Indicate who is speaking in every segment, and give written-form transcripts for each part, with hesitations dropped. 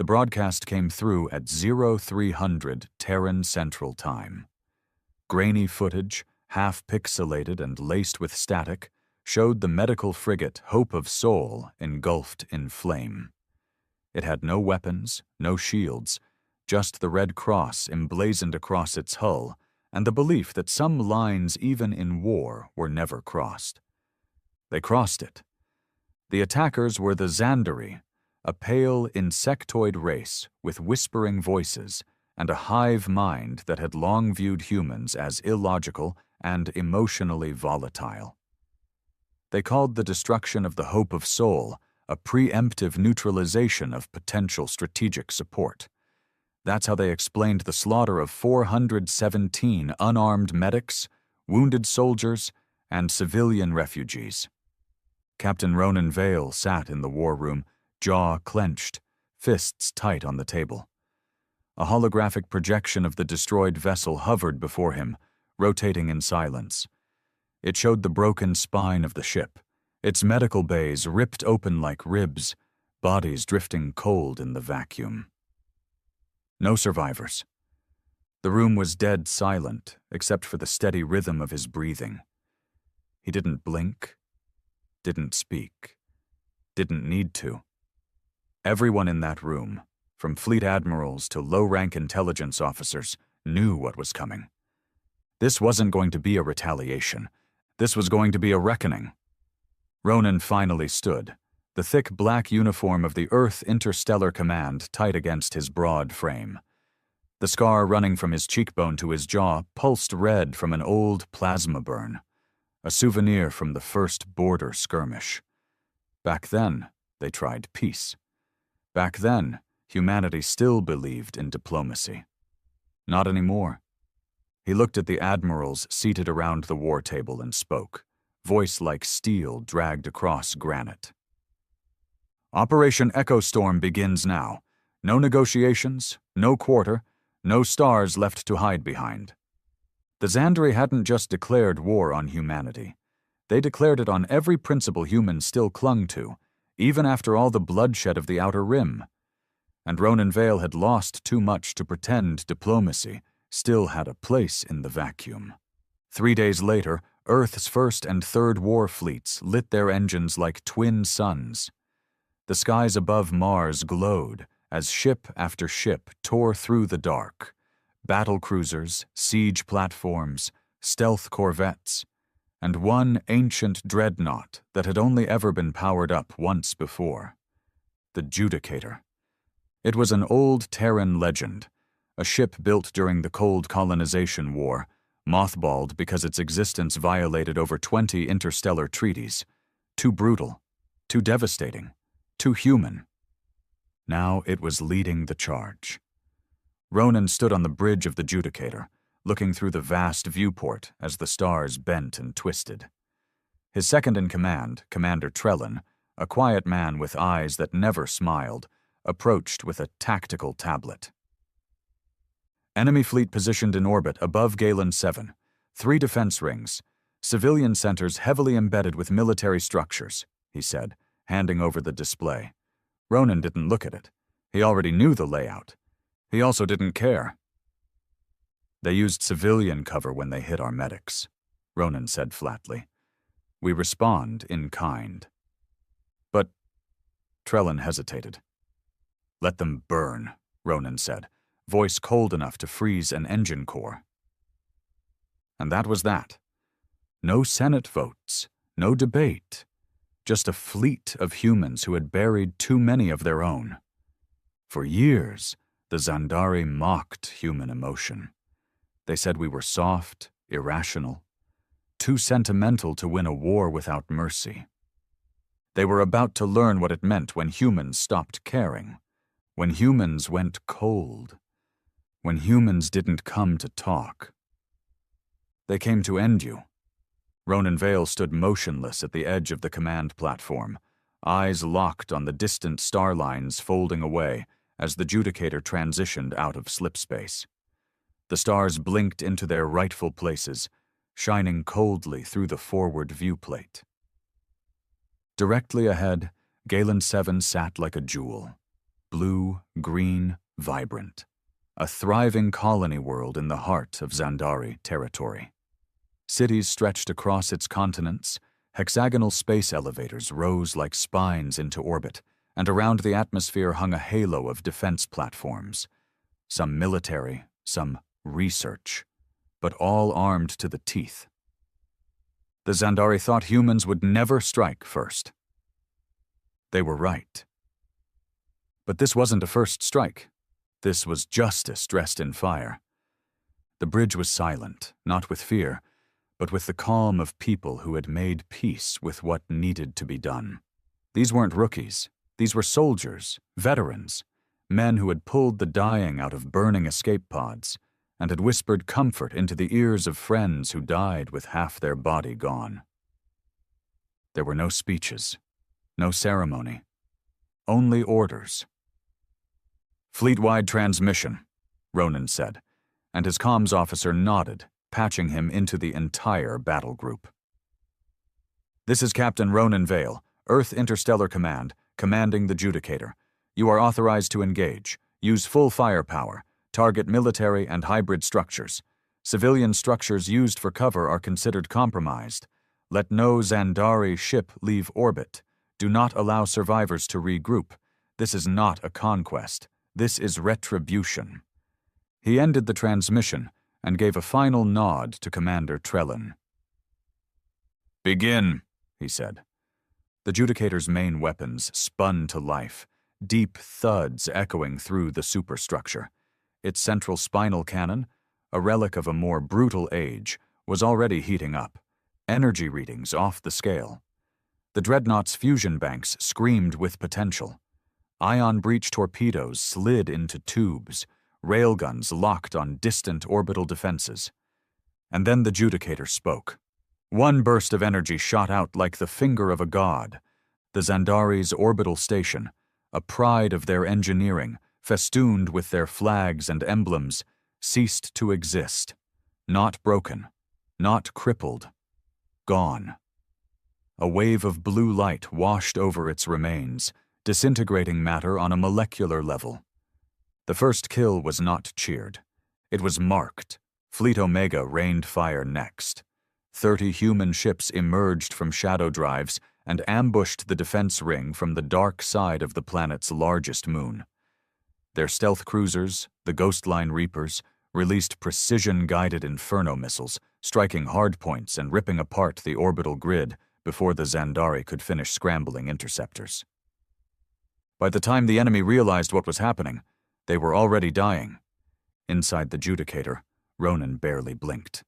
Speaker 1: The broadcast came through at 0300 Terran Central Time. Grainy footage, half-pixelated and laced with static, showed the medical frigate Hope of Soul engulfed in flame. It had no weapons, no shields, just the Red Cross emblazoned across its hull and the belief that some lines even in war were never crossed. They crossed it. The attackers were the Xandari, a pale insectoid race with whispering voices and a hive mind that had long viewed humans as illogical and emotionally volatile. They called the destruction of the Hope of Soul a preemptive neutralization of potential strategic support. That's how they explained the slaughter of 417 unarmed medics, wounded soldiers, and civilian refugees. Captain Ronan Vale sat in the war room, jaw clenched, fists tight on the table. A holographic projection of the destroyed vessel hovered before him, rotating in silence. It showed the broken spine of the ship, its medical bays ripped open like ribs, bodies drifting cold in the vacuum. No survivors. The room was dead silent, except for the steady rhythm of his breathing. He didn't blink, didn't speak, didn't need to. Everyone in that room, from fleet admirals to low-rank intelligence officers, knew what was coming. This wasn't going to be a retaliation. This was going to be a reckoning. Ronan finally stood, the thick black uniform of the Earth Interstellar Command tight against his broad frame. The scar running from his cheekbone to his jaw pulsed red from an old plasma burn, a souvenir from the first border skirmish. Back then, they tried peace. Back then, humanity still believed in diplomacy. Not anymore. He looked at the admirals seated around the war table and spoke, voice like steel dragged across granite. Operation Echo Storm begins now. No negotiations, no quarter, no stars left to hide behind. The Xandari hadn't just declared war on humanity. They declared it on every principle humans still clung to, even after all the bloodshed of the Outer Rim. And Ronan Vale had lost too much to pretend diplomacy still had a place in the vacuum. 3 days later, Earth's first and third war fleets lit their engines like twin suns. The skies above Mars glowed as ship after ship tore through the dark. Battle cruisers, siege platforms, stealth corvettes, and one ancient dreadnought that had only ever been powered up once before. The Judicator. It was an old Terran legend, a ship built during the Cold Colonization War, mothballed because its existence violated over 20 interstellar treaties. Too brutal, too devastating, too human. Now it was leading the charge. Ronan stood on the bridge of the Judicator, looking through the vast viewport as the stars bent and twisted. His second-in-command, Commander Trellin, a quiet man with eyes that never smiled, approached with a tactical tablet. Enemy fleet positioned in orbit above Galen 7, 3 defense rings, civilian centers heavily embedded with military structures, he said, handing over the display. Ronan didn't look at it. He already knew the layout. He also didn't care. They used civilian cover when they hit our medics, Ronan said flatly. We respond in kind. But Trellin hesitated. Let them burn, Ronan said, voice cold enough to freeze an engine core. And that was that. No Senate votes, no debate, just a fleet of humans who had buried too many of their own. For years, the Xandari mocked human emotion. They said we were soft, irrational, too sentimental to win a war without mercy. They were about to learn what it meant when humans stopped caring, when humans went cold, when humans didn't come to talk. They came to end you. Ronan Vale stood motionless at the edge of the command platform, eyes locked on the distant star lines folding away as the Judicator transitioned out of slipspace. The stars blinked into their rightful places, shining coldly through the forward viewplate. Directly ahead, Galen 7 sat like a jewel. blue, green, vibrant. A thriving colony world in the heart of Zandari territory. Cities stretched across its continents, hexagonal space elevators rose like spines into orbit, and around the atmosphere hung a halo of defense platforms. Some military, some research, but all armed to the teeth. The Zandari thought humans would never strike first. They were right. But this wasn't a first strike. This was justice dressed in fire. The bridge was silent, not with fear, but with the calm of people who had made peace with what needed to be done. These weren't rookies. These were soldiers, veterans, men who had pulled the dying out of burning escape pods and had whispered comfort into the ears of friends who died with half their body gone. There were no speeches, no ceremony, only orders. "Fleet-wide transmission," Ronan said, and his comms officer nodded, patching him into the entire battle group. "This is Captain Ronan Vale, Earth Interstellar Command, commanding the Judicator. You are authorized to engage. Use full firepower. Target military and hybrid structures. Civilian structures used for cover are considered compromised. Let no Zandari ship leave orbit. Do not allow survivors to regroup. This is not a conquest. This is retribution." He ended the transmission and gave a final nod to Commander Trellin. "Begin," he said. The Judicator's main weapons spun to life, deep thuds echoing through the superstructure. Its central spinal cannon, a relic of a more brutal age, was already heating up, energy readings off the scale. The Dreadnought's fusion banks screamed with potential. Ion breach torpedoes slid into tubes, railguns locked on distant orbital defenses. And then the Judicator spoke. One burst of energy shot out like the finger of a god. The Zandari's orbital station, a pride of their engineering, festooned with their flags and emblems, ceased to exist. Not broken, not crippled, gone. A wave of blue light washed over its remains, disintegrating matter on a molecular level. The first kill was not cheered. It was marked. Fleet Omega rained fire next. 30 human ships emerged from shadow drives and ambushed the defense ring from the dark side of the planet's largest moon. Their stealth cruisers, the Ghostline Reapers, released precision-guided inferno missiles, striking hardpoints and ripping apart the orbital grid before the Zandari could finish scrambling interceptors. By the time the enemy realized what was happening, they were already dying. Inside the Judicator, Ronan barely blinked.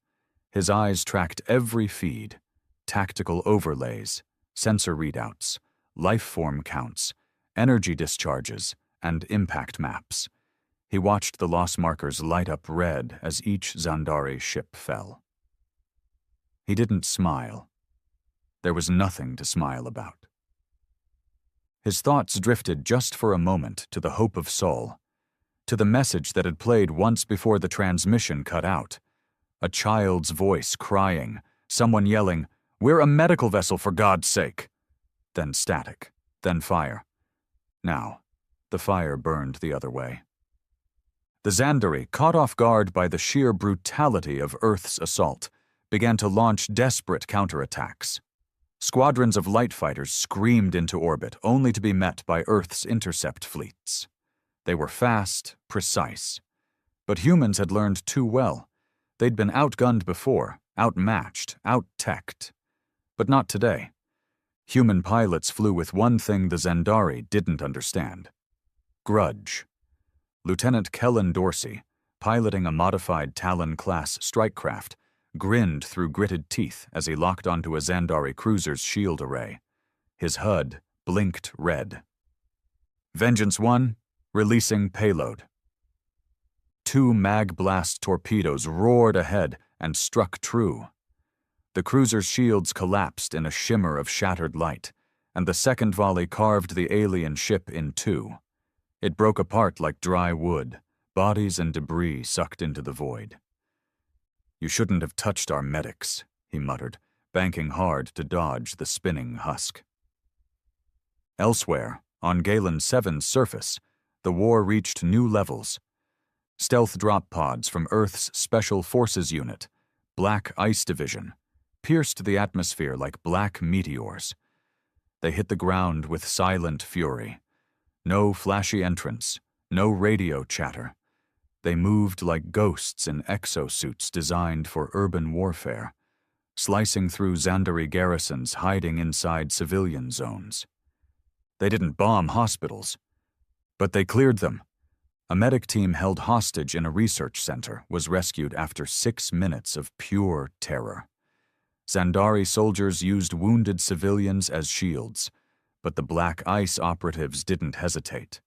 Speaker 1: His eyes tracked every feed, tactical overlays, sensor readouts, life form counts, energy discharges, and impact maps. He watched the loss markers light up red as each Zandari ship fell. He didn't smile. There was nothing to smile about. His thoughts drifted just for a moment to the Hope of Sol, to the message that had played once before the transmission cut out. A child's voice crying, someone yelling, "We're a medical vessel, for God's sake!" Then static, then fire. Now, the fire burned the other way. The Zandari, caught off guard by the sheer brutality of Earth's assault, began to launch desperate counterattacks. Squadrons of light fighters screamed into orbit, only to be met by Earth's intercept fleets. They were fast, precise. But humans had learned too well. They'd been outgunned before, outmatched, out-teched. But not today. Human pilots flew with one thing the Zandari didn't understand: grudge. Lieutenant Kellen Dorsey, piloting a modified Talon-class strike craft, grinned through gritted teeth as he locked onto a Zandari cruiser's shield array. His HUD blinked red. Vengeance 1, releasing payload. 2 mag blast torpedoes roared ahead and struck true. The cruiser's shields collapsed in a shimmer of shattered light, and the second volley carved the alien ship in two. It broke apart like dry wood, bodies and debris sucked into the void. "You shouldn't have touched our medics," he muttered, banking hard to dodge the spinning husk. Elsewhere, on Galen 7's surface, the war reached new levels. Stealth drop pods from Earth's Special Forces Unit, Black Ice Division, pierced the atmosphere like black meteors. They hit the ground with silent fury. No flashy entrance, no radio chatter. They moved like ghosts in exosuits designed for urban warfare, slicing through Zandari garrisons hiding inside civilian zones. They didn't bomb hospitals, but they cleared them. A medic team held hostage in a research center was rescued after 6 minutes of pure terror. Zandari soldiers used wounded civilians as shields, but the Black Ice operatives didn't hesitate.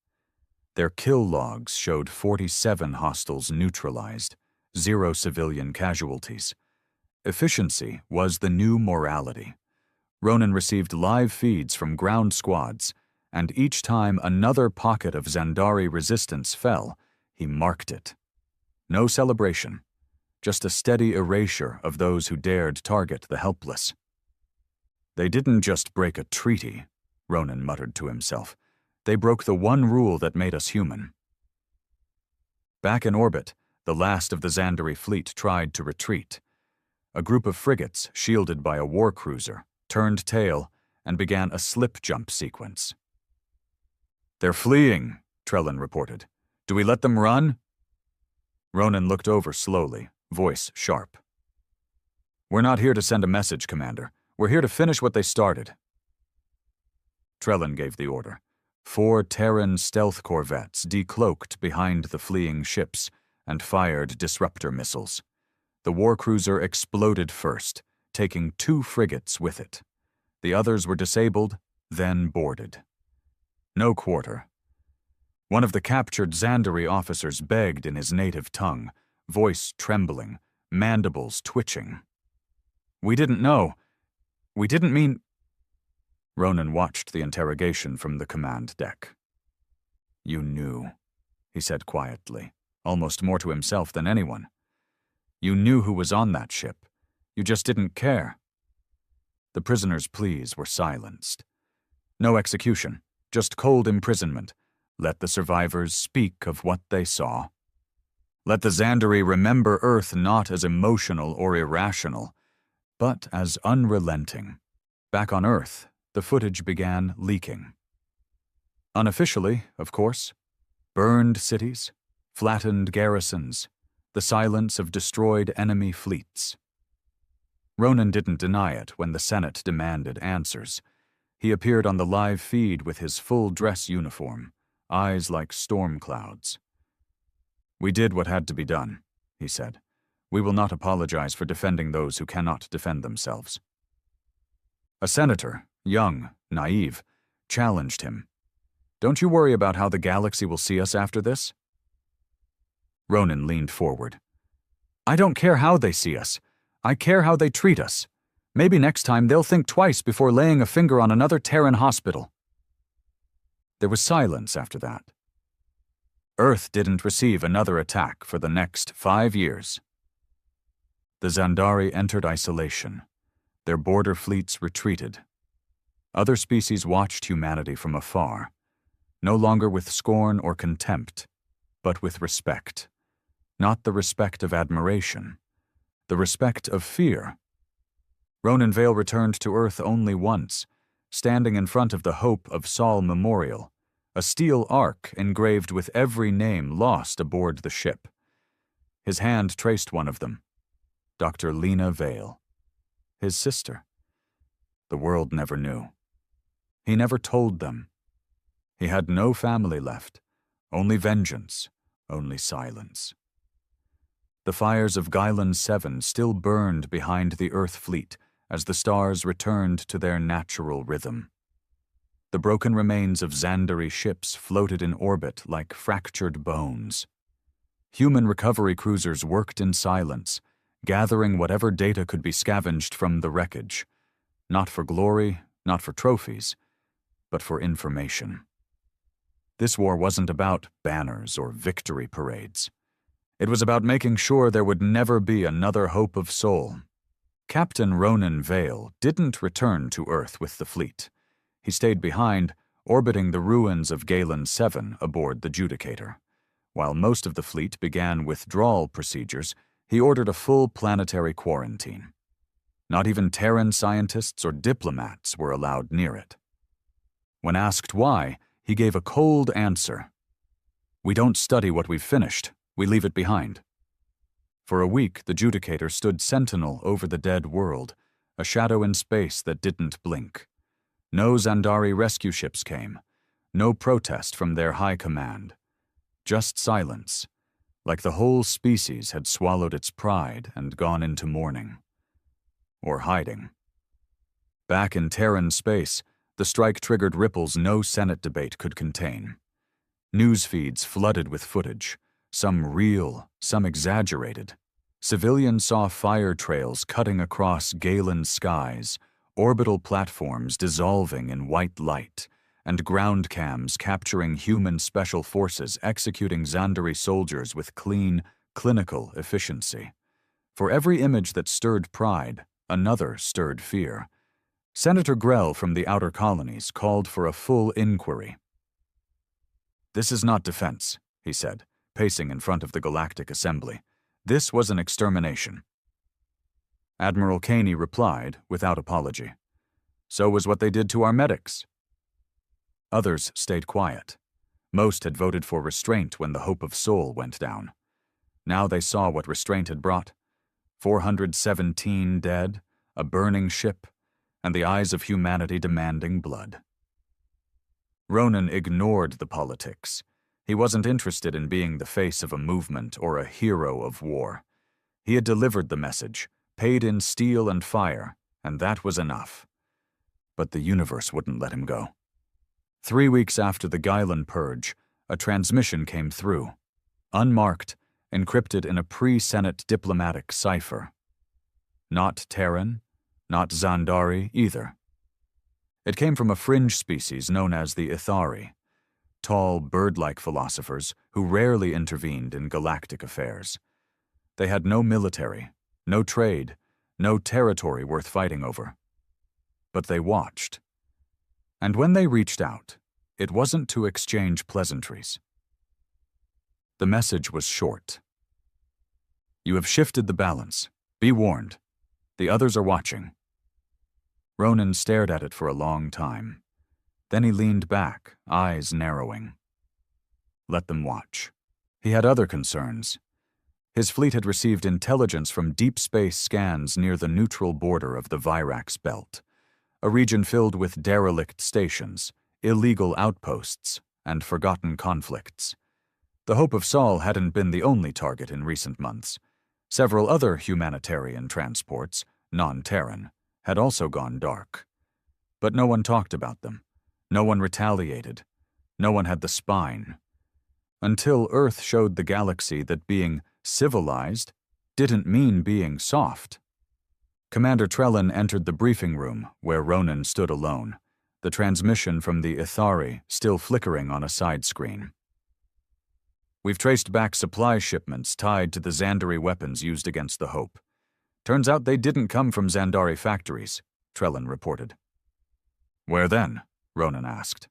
Speaker 1: Their kill logs showed 47 hostiles neutralized, 0 civilian casualties. Efficiency was the new morality. Ronan received live feeds from ground squads, and each time another pocket of Zandari resistance fell, he marked it. No celebration, just a steady erasure of those who dared target the helpless. They didn't just break a treaty, Ronan muttered to himself. They broke the one rule that made us human. Back in orbit, the last of the Zandari fleet tried to retreat. A group of frigates, shielded by a war cruiser, turned tail and began a slip-jump sequence. "They're fleeing," Trellin reported. "Do we let them run?" Ronan looked over slowly, voice sharp. "We're not here to send a message, Commander. We're here to finish what they started." Trellin gave the order. 4 Terran stealth corvettes decloaked behind the fleeing ships and fired disruptor missiles. The war cruiser exploded first, taking 2 frigates with it. The others were disabled, then boarded. No quarter. One of the captured Zandari officers begged in his native tongue, voice trembling, mandibles twitching. "We didn't know. We didn't mean—" Ronan watched the interrogation from the command deck. "You knew," he said quietly, almost more to himself than anyone. "You knew who was on that ship. You just didn't care." The prisoner's pleas were silenced. No execution, just cold imprisonment. Let the survivors speak of what they saw. Let the Zandari remember Earth not as emotional or irrational, but as unrelenting. Back on Earth, the footage began leaking. Unofficially, of course. Burned cities, flattened garrisons, the silence of destroyed enemy fleets. Ronan didn't deny it when the Senate demanded answers. He appeared on the live feed with his full dress uniform, eyes like storm clouds. "We did what had to be done," he said. "We will not apologize for defending those who cannot defend themselves." A senator, young, naive, challenged him. "Don't you worry about how the galaxy will see us after this?" Ronan leaned forward. "I don't care how they see us. I care how they treat us. Maybe next time they'll think twice before laying a finger on another Terran hospital." There was silence after that. Earth didn't receive another attack for the next 5 years. The Zandari entered isolation. Their border fleets retreated. Other species watched humanity from afar, no longer with scorn or contempt, but with respect. Not the respect of admiration, the respect of fear. Ronan Vale returned to Earth only once, standing in front of the Hope of Sol Memorial, a steel ark engraved with every name lost aboard the ship. His hand traced one of them, Dr. Lena Vale, his sister. The world never knew. He never told them. He had no family left, only vengeance, only silence. The fires of Guylan 7 still burned behind the Earth fleet as the stars returned to their natural rhythm. The broken remains of Zandari ships floated in orbit like fractured bones. Human recovery cruisers worked in silence, gathering whatever data could be scavenged from the wreckage, not for glory, not for trophies, but for information. This war wasn't about banners or victory parades. It was about making sure there would never be another Hope of Sol. Captain Ronan Vale didn't return to Earth with the fleet. He stayed behind orbiting the ruins of Galen 7 aboard the Judicator. While most of the fleet began withdrawal procedures, he ordered a full planetary quarantine. Not even Terran scientists or diplomats were allowed near it. When asked why, he gave a cold answer. "We don't study what we've finished. We leave it behind." For a week, the Judicator stood sentinel over the dead world, a shadow in space that didn't blink. No Zandari rescue ships came. No protest from their high command. Just silence, like the whole species had swallowed its pride and gone into mourning. Or hiding. Back in Terran space, the strike triggered ripples no Senate debate could contain. News feeds flooded with footage, some real, some exaggerated. Civilians saw fire trails cutting across Galen skies, orbital platforms dissolving in white light, and ground cams capturing human special forces executing Zandari soldiers with clean, clinical efficiency. For every image that stirred pride, another stirred fear. Senator Grell from the outer colonies called for a full inquiry. "This is not defense," he said, pacing in front of the Galactic Assembly. "This was an extermination." Admiral Caney replied, without apology. "So was what they did to our medics." Others stayed quiet. Most had voted for restraint when the Hope of Soul went down. Now they saw what restraint had brought. 417 dead, a burning ship, and the eyes of humanity demanding blood. Ronan ignored the politics. He wasn't interested in being the face of a movement or a hero of war. He had delivered the message, paid in steel and fire, and that was enough. But the universe wouldn't let him go. 3 weeks after the Gailan purge, a transmission came through, unmarked, encrypted in a pre-Senate diplomatic cipher. Not Terran, not Zandari either. It came from a fringe species known as the Ithari, tall, bird-like philosophers who rarely intervened in galactic affairs. They had no military, no trade, no territory worth fighting over. But they watched. And when they reached out, it wasn't to exchange pleasantries. The message was short. "You have shifted the balance. Be warned. The others are watching." Ronan stared at it for a long time. Then he leaned back, eyes narrowing. Let them watch. He had other concerns. His fleet had received intelligence from deep space scans near the neutral border of the Virax Belt, a region filled with derelict stations, illegal outposts, and forgotten conflicts. The Hope of Sol hadn't been the only target in recent months. Several other humanitarian transports, non-Terran, had also gone dark. But no one talked about them. No one retaliated. No one had the spine. Until Earth showed the galaxy that being civilized didn't mean being soft. Commander Trellin entered the briefing room where Ronan stood alone, the transmission from the Ithari still flickering on a side screen. "We've traced back supply shipments tied to the Zandari weapons used against the Hope. Turns out they didn't come from Zandari factories," Trellin reported. "Where then?" Ronan asked.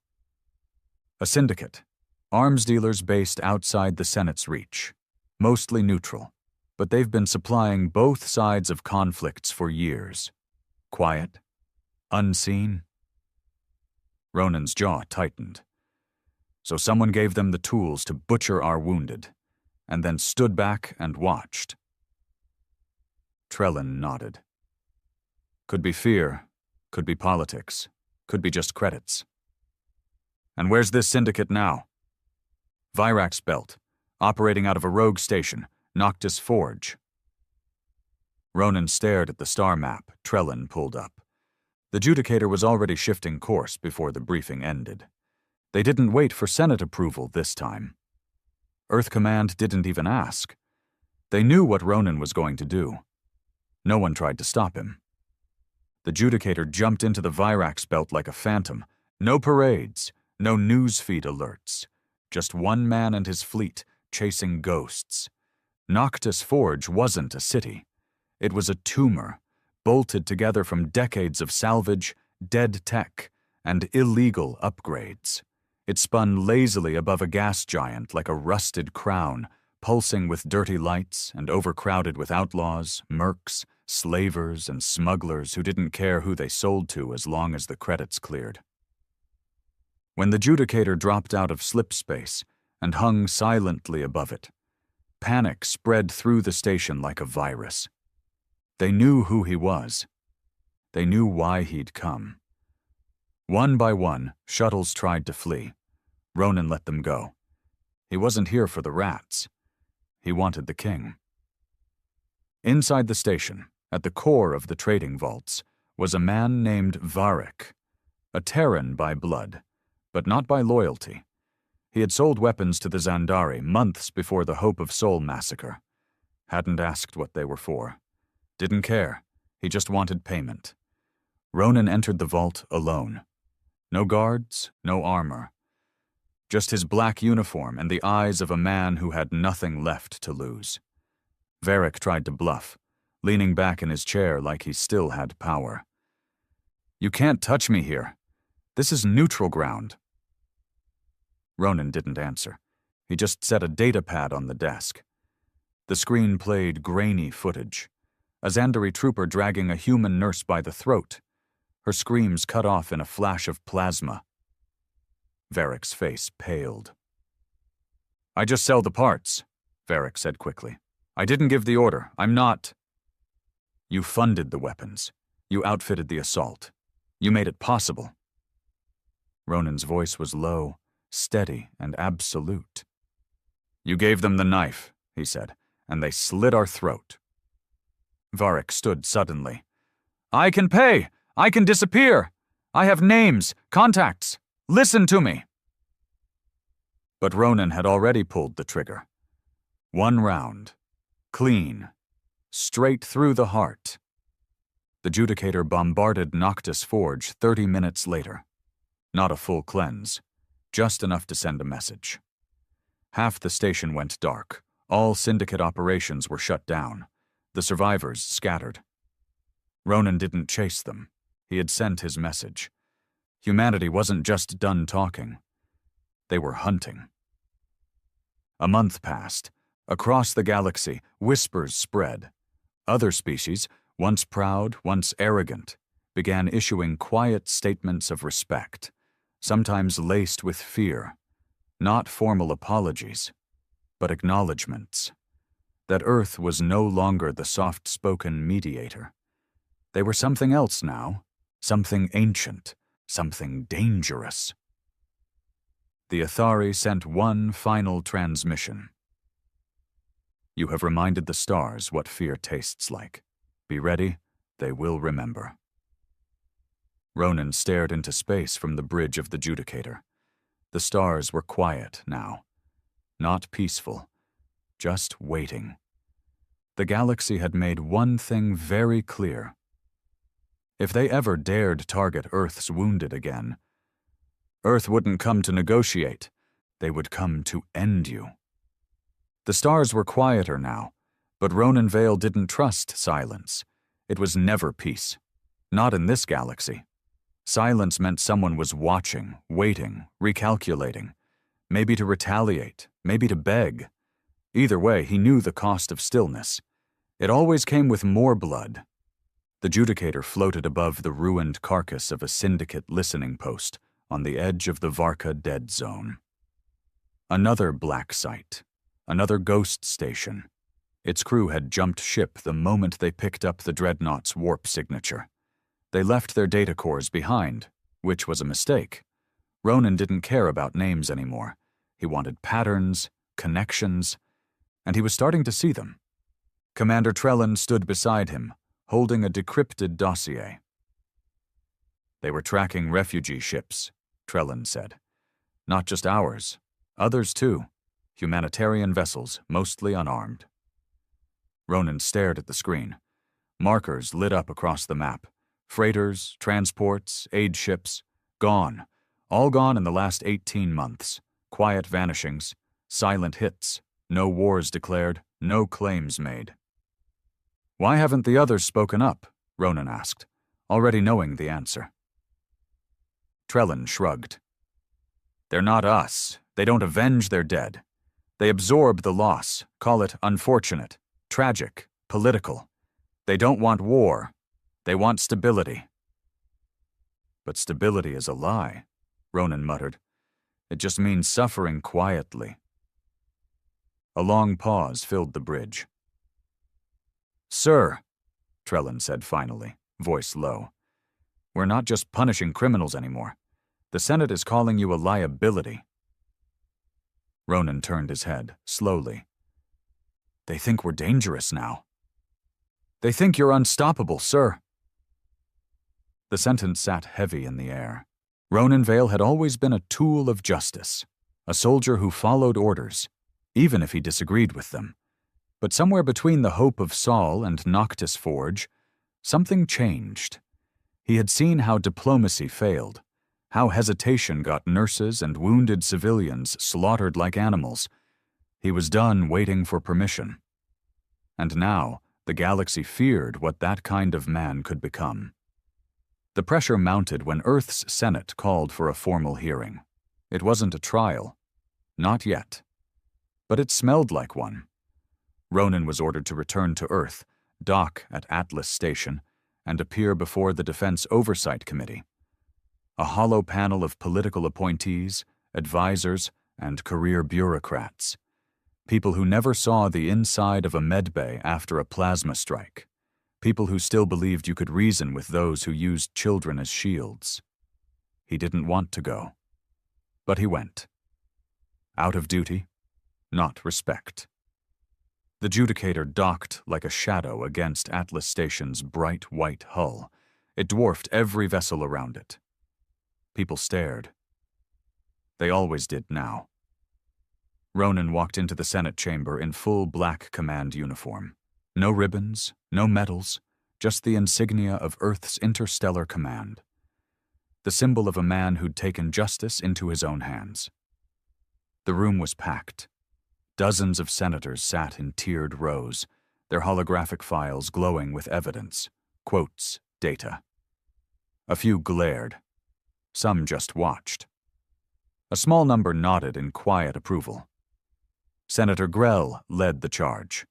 Speaker 1: "A syndicate. Arms dealers based outside the Senate's reach. Mostly neutral, but they've been supplying both sides of conflicts for years. Quiet. Unseen." Ronan's jaw tightened. "So someone gave them the tools to butcher our wounded, and then stood back and watched." Trellin nodded. "Could be fear, could be politics, could be just credits." "And where's this syndicate now?" "Virax Belt, operating out of a rogue station, Noctis Forge." Ronan stared at the star map Trellin pulled up. The Judicator was already shifting course before the briefing ended. They didn't wait for Senate approval this time. Earth Command didn't even ask. They knew what Ronan was going to do. No one tried to stop him. The Judicator jumped into the Virax Belt like a phantom. No parades, no newsfeed alerts. Just one man and his fleet chasing ghosts. Noctis Forge wasn't a city. It was a tumor, bolted together from decades of salvage, dead tech, and illegal upgrades. It spun lazily above a gas giant like a rusted crown, pulsing with dirty lights and overcrowded with outlaws, mercs, slavers, and smugglers who didn't care who they sold to as long as the credits cleared. When the Judicator dropped out of slip space and hung silently above it, panic spread through the station like a virus. They knew who he was. They knew why he'd come. One by one, shuttles tried to flee. Ronan let them go. He wasn't here for the rats. He wanted the king. Inside the station, at the core of the trading vaults, was a man named Varric, a Terran by blood, but not by loyalty. He had sold weapons to the Zandari months before the Hope of Soul massacre. Hadn't asked what they were for. Didn't care. He just wanted payment. Ronan entered the vault alone. No guards, no armor. Just his black uniform and the eyes of a man who had nothing left to lose. Varric tried to bluff, leaning back in his chair like he still had power. "You can't touch me here. This is neutral ground." Ronan didn't answer. He just set a data pad on the desk. The screen played grainy footage. A Zandari trooper dragging a human nurse by the throat. Her screams cut off in a flash of plasma. Varric's face paled. "I just sell the parts," Varric said quickly. "I didn't give the order. I'm not—" "You funded the weapons. You outfitted the assault. You made it possible." Ronan's voice was low, steady, and absolute. "You gave them the knife," he said, "and they slit our throat." Varric stood suddenly. "I can pay! I can disappear! I have names, contacts! Listen to me!" But Ronan had already pulled the trigger. One round. Clean. Straight through the heart. The Judicator bombarded Noctis Forge 30 minutes later. Not a full cleanse. Just enough to send a message. Half the station went dark. All Syndicate operations were shut down. The survivors scattered. Ronan didn't chase them. He had sent his message. Humanity wasn't just done talking. They were hunting. A month passed. Across the galaxy, whispers spread. Other species, once proud, once arrogant, began issuing quiet statements of respect, sometimes laced with fear. Not formal apologies, but acknowledgments. That Earth was no longer the soft-spoken mediator. They were something else now, something ancient, something dangerous. The Athari sent one final transmission. "You have reminded the stars what fear tastes like. Be ready, they will remember." Ronan stared into space from the bridge of the Judicator. The stars were quiet now. Not peaceful, just waiting. The galaxy had made one thing very clear. If they ever dared target Earth's wounded again, Earth wouldn't come to negotiate. They would come to end you. The stars were quieter now, but Ronan Vale didn't trust silence. It was never peace. Not in this galaxy. Silence meant someone was watching, waiting, recalculating. Maybe to retaliate, maybe to beg. Either way, he knew the cost of stillness. It always came with more blood. The Judicator floated above the ruined carcass of a Syndicate listening post on the edge of the Varka Dead Zone. Another black site. Another ghost station. Its crew had jumped ship the moment they picked up the Dreadnought's warp signature. They left their data cores behind, which was a mistake. Ronan didn't care about names anymore. He wanted patterns, connections, and he was starting to see them. Commander Trellin stood beside him, holding a decrypted dossier. "They were tracking refugee ships," Trellin said. "Not just ours. Others too. Humanitarian vessels, mostly unarmed." Ronan stared at the screen. Markers lit up across the map. Freighters, transports, aid ships. Gone. All gone in the last 18 months. Quiet vanishings. Silent hits. No wars declared. No claims made. "Why haven't the others spoken up?" Ronan asked, already knowing the answer. Trellin shrugged. They're not us. They don't avenge their dead. They absorb the loss, call it unfortunate, tragic, political. They don't want war. They want stability. But stability is a lie, Ronan muttered. It just means suffering quietly. A long pause filled the bridge. Sir, Trellin said finally, voice low, we're not just punishing criminals anymore. The Senate is calling you a liability. Ronan turned his head, slowly. They think we're dangerous now. They think you're unstoppable, sir. The sentence sat heavy in the air. Ronan Vale had always been a tool of justice, a soldier who followed orders, even if he disagreed with them. But somewhere between the hope of Saul and Noctis Forge, something changed. He had seen how diplomacy failed, how hesitation got nurses and wounded civilians slaughtered like animals. He was done waiting for permission. And now, the galaxy feared what that kind of man could become. The pressure mounted when Earth's Senate called for a formal hearing. It wasn't a trial. Not yet. But it smelled like one. Ronan was ordered to return to Earth, dock at Atlas Station, and appear before the Defense Oversight Committee. A hollow panel of political appointees, advisors, and career bureaucrats. People who never saw the inside of a medbay after a plasma strike. People who still believed you could reason with those who used children as shields. He didn't want to go. But he went. Out of duty, not respect. The Judicator docked like a shadow against Atlas Station's bright white hull. It dwarfed every vessel around it. People stared. They always did now. Ronan walked into the Senate chamber in full black command uniform. No ribbons, no medals, just the insignia of Earth's interstellar command. The symbol of a man who'd taken justice into his own hands. The room was packed. Dozens of senators sat in tiered rows, their holographic files glowing with evidence, quotes, data. A few glared. Some just watched. A small number nodded in quiet approval. Senator Grell led the charge.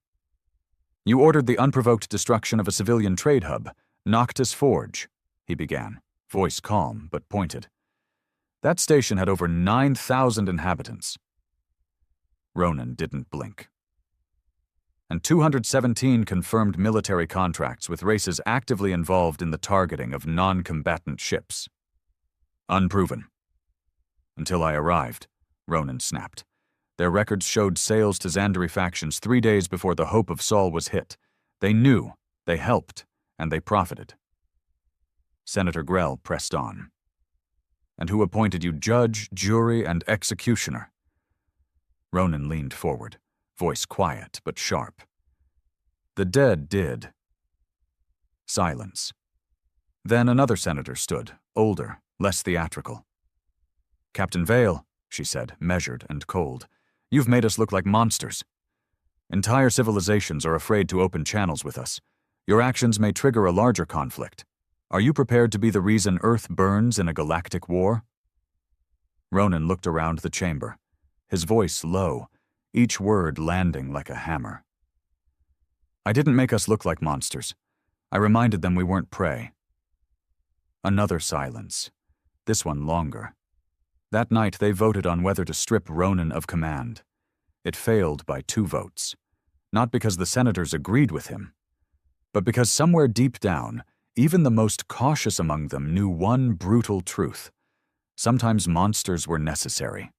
Speaker 1: You ordered the unprovoked destruction of a civilian trade hub, Noctis Forge, he began, voice calm but pointed. That station had over 9,000 inhabitants. Ronan didn't blink. And 217 confirmed military contracts with races actively involved in the targeting of non-combatant ships. Unproven. Until I arrived, Ronan snapped. Their records showed sales to Xandari factions 3 days before the hope of Saul was hit. They knew, they helped, and they profited. Senator Grell pressed on. And who appointed you judge, jury, and executioner? Ronan leaned forward, voice quiet but sharp. The dead did. Silence. Then another senator stood, older, less theatrical. Captain Vale, she said, measured and cold, you've made us look like monsters. Entire civilizations are afraid to open channels with us. Your actions may trigger a larger conflict. Are you prepared to be the reason Earth burns in a galactic war? Ronan looked around the chamber, his voice low, each word landing like a hammer. I didn't make us look like monsters. I reminded them we weren't prey. Another silence, this one longer. That night they voted on whether to strip Ronan of command. It failed by 2 votes, not because the senators agreed with him, but because somewhere deep down, even the most cautious among them knew one brutal truth. Sometimes monsters were necessary.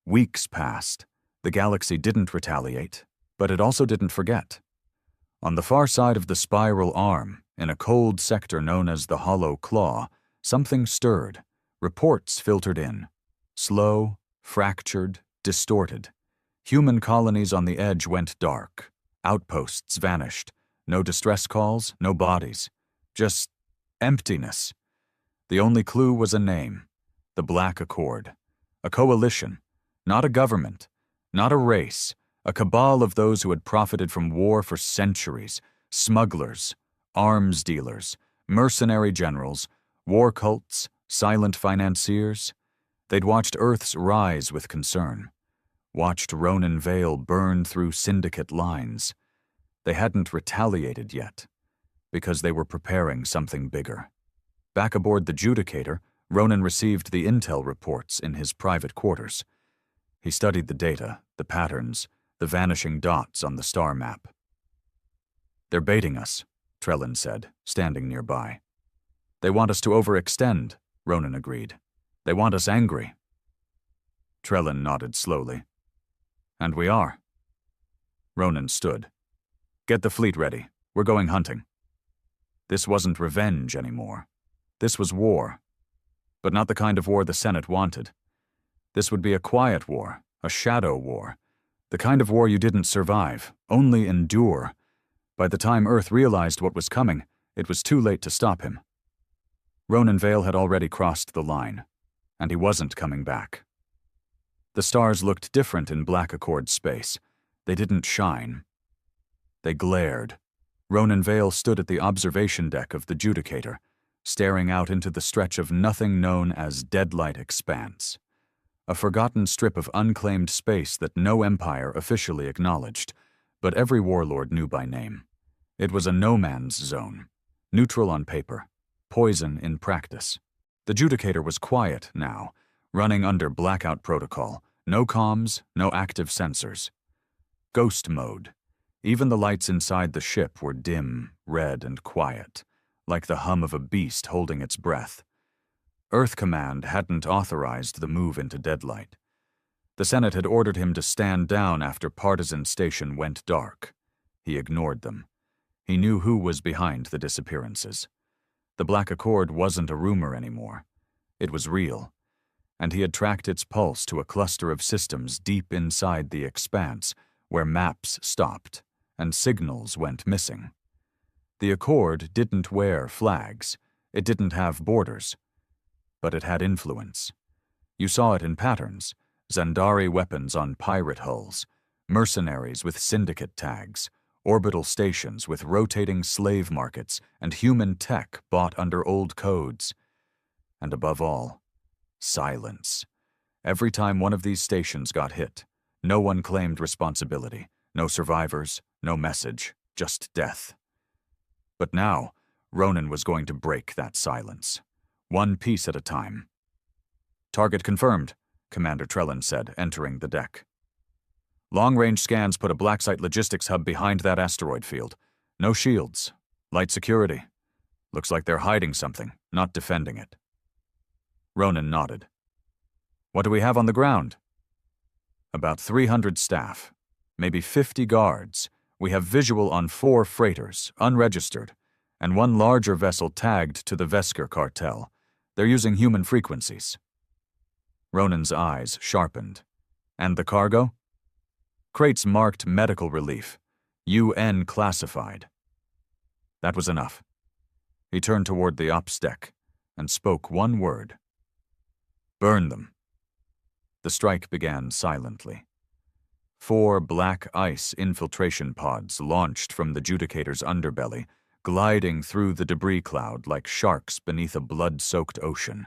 Speaker 1: Weeks passed. The galaxy didn't retaliate, but it also didn't forget. On the far side of the spiral arm, in a cold sector known as the Hollow Claw, something stirred. Reports filtered in. Slow, fractured, distorted. Human colonies on the edge went dark. Outposts vanished. No distress calls, no bodies. Just emptiness. The only clue was a name. The Black Accord. A coalition. Not a government. Not a race. A cabal of those who had profited from war for centuries. Smugglers. Arms dealers. Mercenary generals. War cults. Silent financiers? They'd watched Earth's rise with concern, watched Ronan Vale burn through syndicate lines. They hadn't retaliated yet, because they were preparing something bigger. Back aboard the Judicator, Ronan received the intel reports in his private quarters. He studied the data, the patterns, the vanishing dots on the star map. "They're baiting us," Trellin said, standing nearby. "They want us to overextend," Ronan agreed. "They want us angry." Trellin nodded slowly. "And we are." Ronan stood. "Get the fleet ready. We're going hunting." This wasn't revenge anymore. This was war. But not the kind of war the Senate wanted. This would be a quiet war, a shadow war, the kind of war you didn't survive, only endure. By the time Earth realized what was coming, it was too late to stop him. Ronan Vale had already crossed the line, and he wasn't coming back. The stars looked different in Black Accord space. They didn't shine. They glared. Ronan Vale stood at the observation deck of the Judicator, staring out into the stretch of nothing known as Deadlight Expanse, a forgotten strip of unclaimed space that no empire officially acknowledged, but every warlord knew by name. It was a no-man's zone, neutral on paper, poison in practice. The Judicator was quiet now, running under blackout protocol, no comms, no active sensors. Ghost mode. Even the lights inside the ship were dim, red, and quiet, like the hum of a beast holding its breath. Earth Command hadn't authorized the move into Deadlight. The Senate had ordered him to stand down after Partisan Station went dark. He ignored them. He knew who was behind the disappearances. The Black Accord wasn't a rumor anymore. It was real, and he had tracked its pulse to a cluster of systems deep inside the expanse where maps stopped and signals went missing. The Accord didn't wear flags. It didn't have borders. But it had influence. You saw it in patterns: Zandari weapons on pirate hulls, mercenaries with syndicate tags, orbital stations with rotating slave markets, and human tech bought under old codes. And above all, silence. Every time one of these stations got hit, no one claimed responsibility. No survivors, no message, just death. But now, Ronan was going to break that silence, one piece at a time. "Target confirmed," Commander Trellin said, entering the deck. "Long-range scans put a black-site logistics hub behind that asteroid field. No shields. Light security. Looks like they're hiding something, not defending it." Ronan nodded. "What do we have on the ground?" "About 300 staff. Maybe 50 guards. We have visual on 4 freighters, unregistered, and one larger vessel tagged to the Vesker cartel. They're using human frequencies." Ronan's eyes sharpened. "And the cargo?" "Crates marked medical relief. UN classified." That was enough. He turned toward the ops deck and spoke one word. "Burn them." The strike began silently. 4 black ice infiltration pods launched from the Judicator's underbelly, gliding through the debris cloud like sharks beneath a blood-soaked ocean.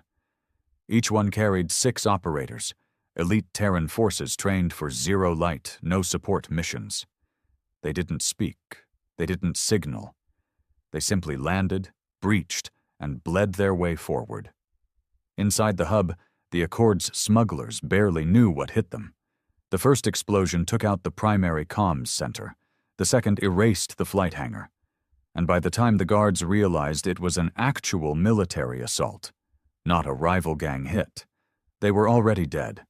Speaker 1: Each one carried 6 operators, elite Terran forces trained for zero-light, no-support missions. They didn't speak. They didn't signal. They simply landed, breached, and bled their way forward. Inside the hub, the Accord's smugglers barely knew what hit them. The first explosion took out the primary comms center. The second erased the flight hangar. And by the time the guards realized it was an actual military assault, not a rival gang hit, they were already dead.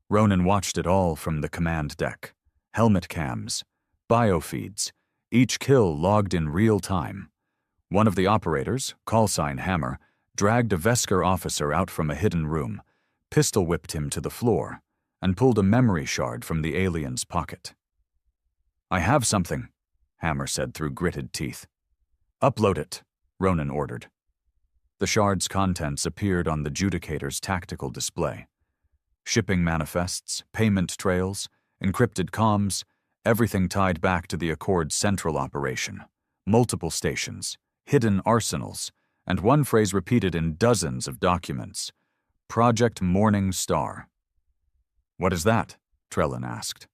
Speaker 1: Ronan watched it all from the command deck. Helmet cams, biofeeds, each kill logged in real time. One of the operators, callsign Hammer, dragged a Vesker officer out from a hidden room, pistol-whipped him to the floor, and pulled a memory shard from the alien's pocket. "I have something," Hammer said through gritted teeth. "Upload it," Ronan ordered. The shard's contents appeared on the Judicator's tactical display. Shipping manifests, payment trails, encrypted comms, everything tied back to the Accord's central operation. Multiple stations, hidden arsenals, and one phrase repeated in dozens of documents: Project Morning Star. "What is that?" Trellin asked.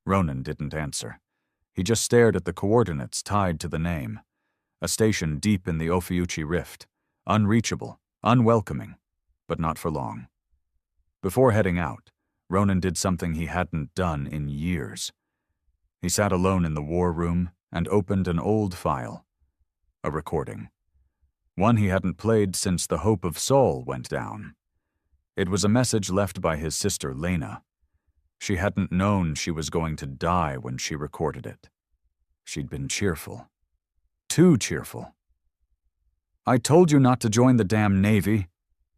Speaker 1: Ronan didn't answer. He just stared at the coordinates tied to the name. A station deep in the Ophiuchi Rift. Unreachable, unwelcoming, but not for long. Before heading out, Ronan did something he hadn't done in years. He sat alone in the war room and opened an old file. A recording. One he hadn't played since the Hope of Sol went down. It was a message left by his sister Lena. She hadn't known she was going to die when she recorded it. She'd been cheerful. Too cheerful. "I told you not to join the damn Navy,"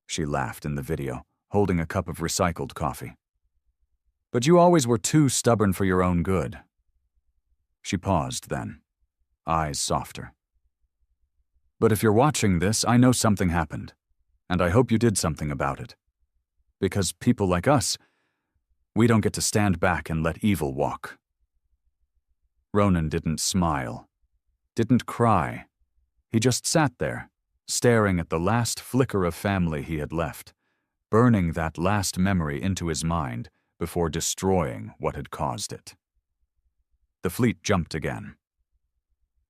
Speaker 1: she laughed in the video, holding a cup of recycled coffee. "But you always were too stubborn for your own good." She paused then, eyes softer. "But if you're watching this, I know something happened, and I hope you did something about it. Because people like us, we don't get to stand back and let evil walk." Ronan didn't smile, didn't cry. He just sat there, staring at the last flicker of family he had left, burning that last memory into his mind before destroying what had caused it. The fleet jumped again.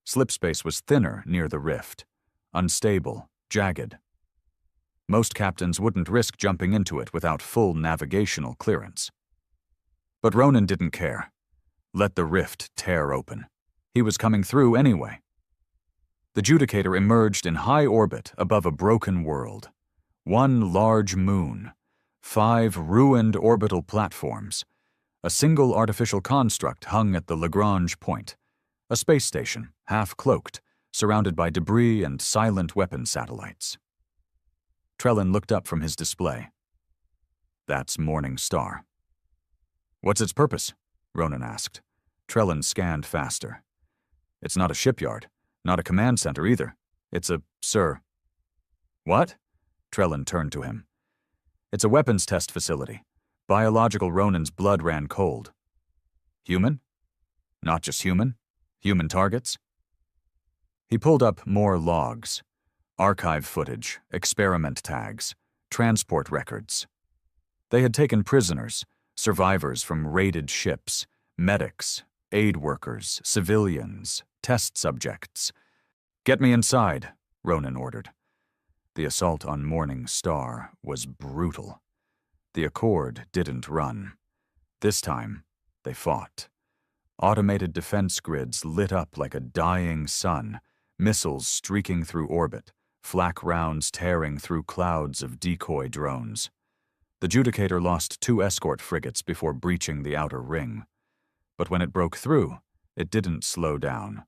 Speaker 1: Slipspace was thinner near the rift, unstable, jagged. Most captains wouldn't risk jumping into it without full navigational clearance. But Ronan didn't care. Let the rift tear open. He was coming through anyway. The Judicator emerged in high orbit above a broken world. One large moon, 5 ruined orbital platforms, a single artificial construct hung at the Lagrange point, a space station, half-cloaked, surrounded by debris and silent weapon satellites. Trellin looked up from his display. "That's Morning Star." "What's its purpose?" Ronan asked. Trellin scanned faster. "It's not a shipyard, not a command center either. It's a, sir." "What?" Trellin turned to him. "It's a weapons test facility. Biological Ronan's blood ran cold." "Human? Not just human? Human targets?" He pulled up more logs. Archive footage, experiment tags, transport records. They had taken prisoners, survivors from raided ships, medics, aid workers, civilians, test subjects. "Get me inside," Ronan ordered. The assault on Morning Star was brutal. The Accord didn't run. This time, they fought. Automated defense grids lit up like a dying sun, missiles streaking through orbit, flak rounds tearing through clouds of decoy drones. The Judicator lost 2 escort frigates before breaching the outer ring. But when it broke through, it didn't slow down.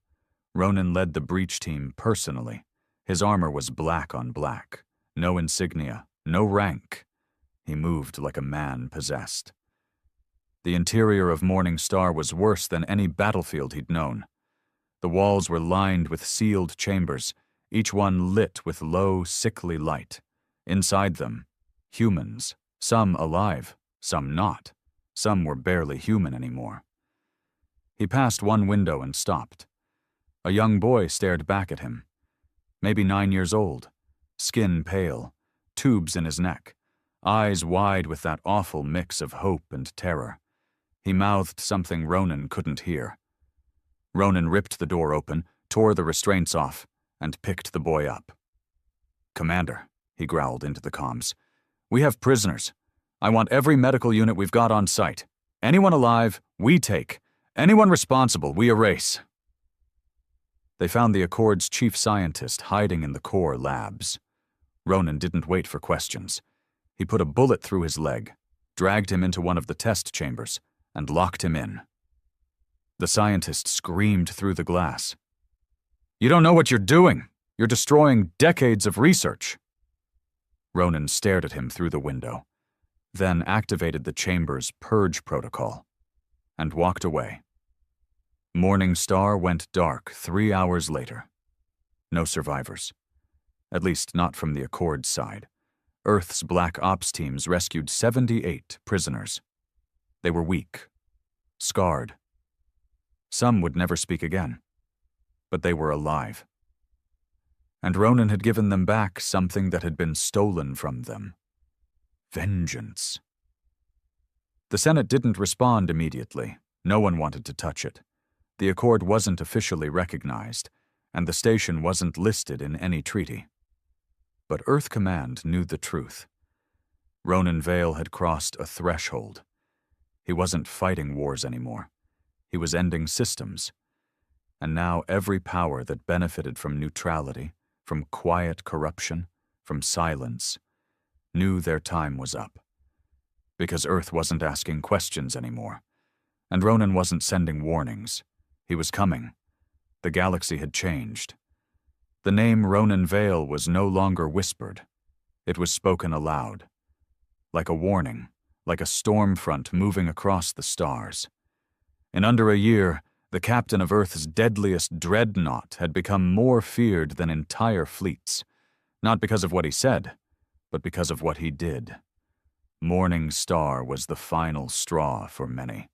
Speaker 1: Ronan led the breach team personally. His armor was black on black. No insignia, no rank. He moved like a man possessed. The interior of Morning Star was worse than any battlefield he'd known. The walls were lined with sealed chambers, each one lit with low, sickly light. Inside them, humans, some alive, some not. Some were barely human anymore. He passed one window and stopped. A young boy stared back at him. Maybe 9 years old, skin pale, tubes in his neck, eyes wide with that awful mix of hope and terror. He mouthed something Ronan couldn't hear. Ronan ripped the door open, tore the restraints off, and picked the boy up. "Commander," he growled into the comms, "we have prisoners. I want every medical unit we've got on site. Anyone alive, we take. Anyone responsible, we erase." They found the Accord's chief scientist hiding in the core labs. Ronan didn't wait for questions. He put a bullet through his leg, dragged him into one of the test chambers, and locked him in. The scientist screamed through the glass. "You don't know what you're doing. You're destroying decades of research." Ronan stared at him through the window, then activated the chamber's purge protocol, and walked away. Morning Star went dark 3 hours later. No survivors. At least not from the Accord side. Earth's Black Ops teams rescued 78 prisoners. They were weak, scarred. Some would never speak again, but they were alive. and Ronan had given them back something that had been stolen from them. Vengeance. The Senate didn't respond immediately. No one wanted to touch it. The accord wasn't officially recognized, and the station wasn't listed in any treaty. But Earth Command knew the truth. Ronan Vale had crossed a threshold. He wasn't fighting wars anymore. He was ending systems. And now every power that benefited from neutrality, from quiet corruption, from silence, knew their time was up. Because Earth wasn't asking questions anymore. And Ronan wasn't sending warnings. He was coming. The galaxy had changed. The name Ronan Vale was no longer whispered. It was spoken aloud. Like a warning, like a storm front moving across the stars. In under a year, the captain of Earth's deadliest dreadnought had become more feared than entire fleets, not because of what he said, but because of what he did. Morning Star was the final straw for many.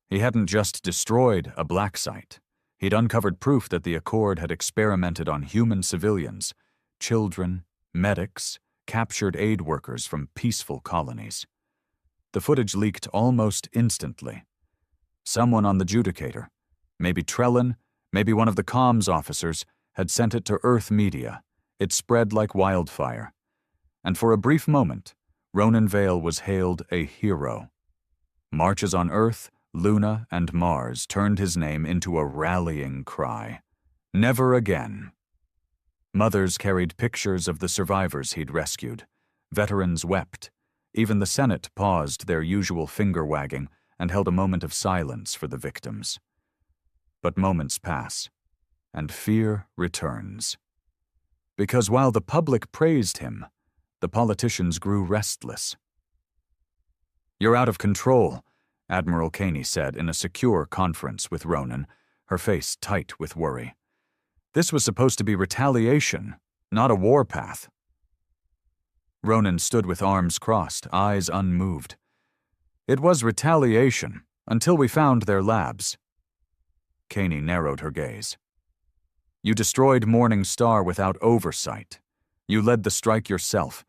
Speaker 1: He hadn't just destroyed a black site. He'd uncovered proof that the Accord had experimented on human civilians, children, medics, captured aid workers from peaceful colonies. The footage leaked almost instantly. Someone on the Judicator, maybe Trellin, maybe one of the comms officers, had sent it to Earth media. It spread like wildfire. And for a brief moment, Ronan Vale was hailed a hero. Marches on Earth, Luna, and Mars turned his name into a rallying cry. Never again. Mothers carried pictures of the survivors he'd rescued. Veterans wept. Even the Senate paused their usual finger-wagging and held a moment of silence for the victims. But moments pass, and fear returns. Because while the public praised him, the politicians grew restless. "You're out of control," Admiral Caney said in a secure conference with Ronan, her face tight with worry. This was supposed to be retaliation, not a warpath. Ronan stood with arms crossed, eyes unmoved. "It was retaliation, until we found their labs." Caney narrowed her gaze. "You destroyed Morning Star without oversight. You led the strike yourself.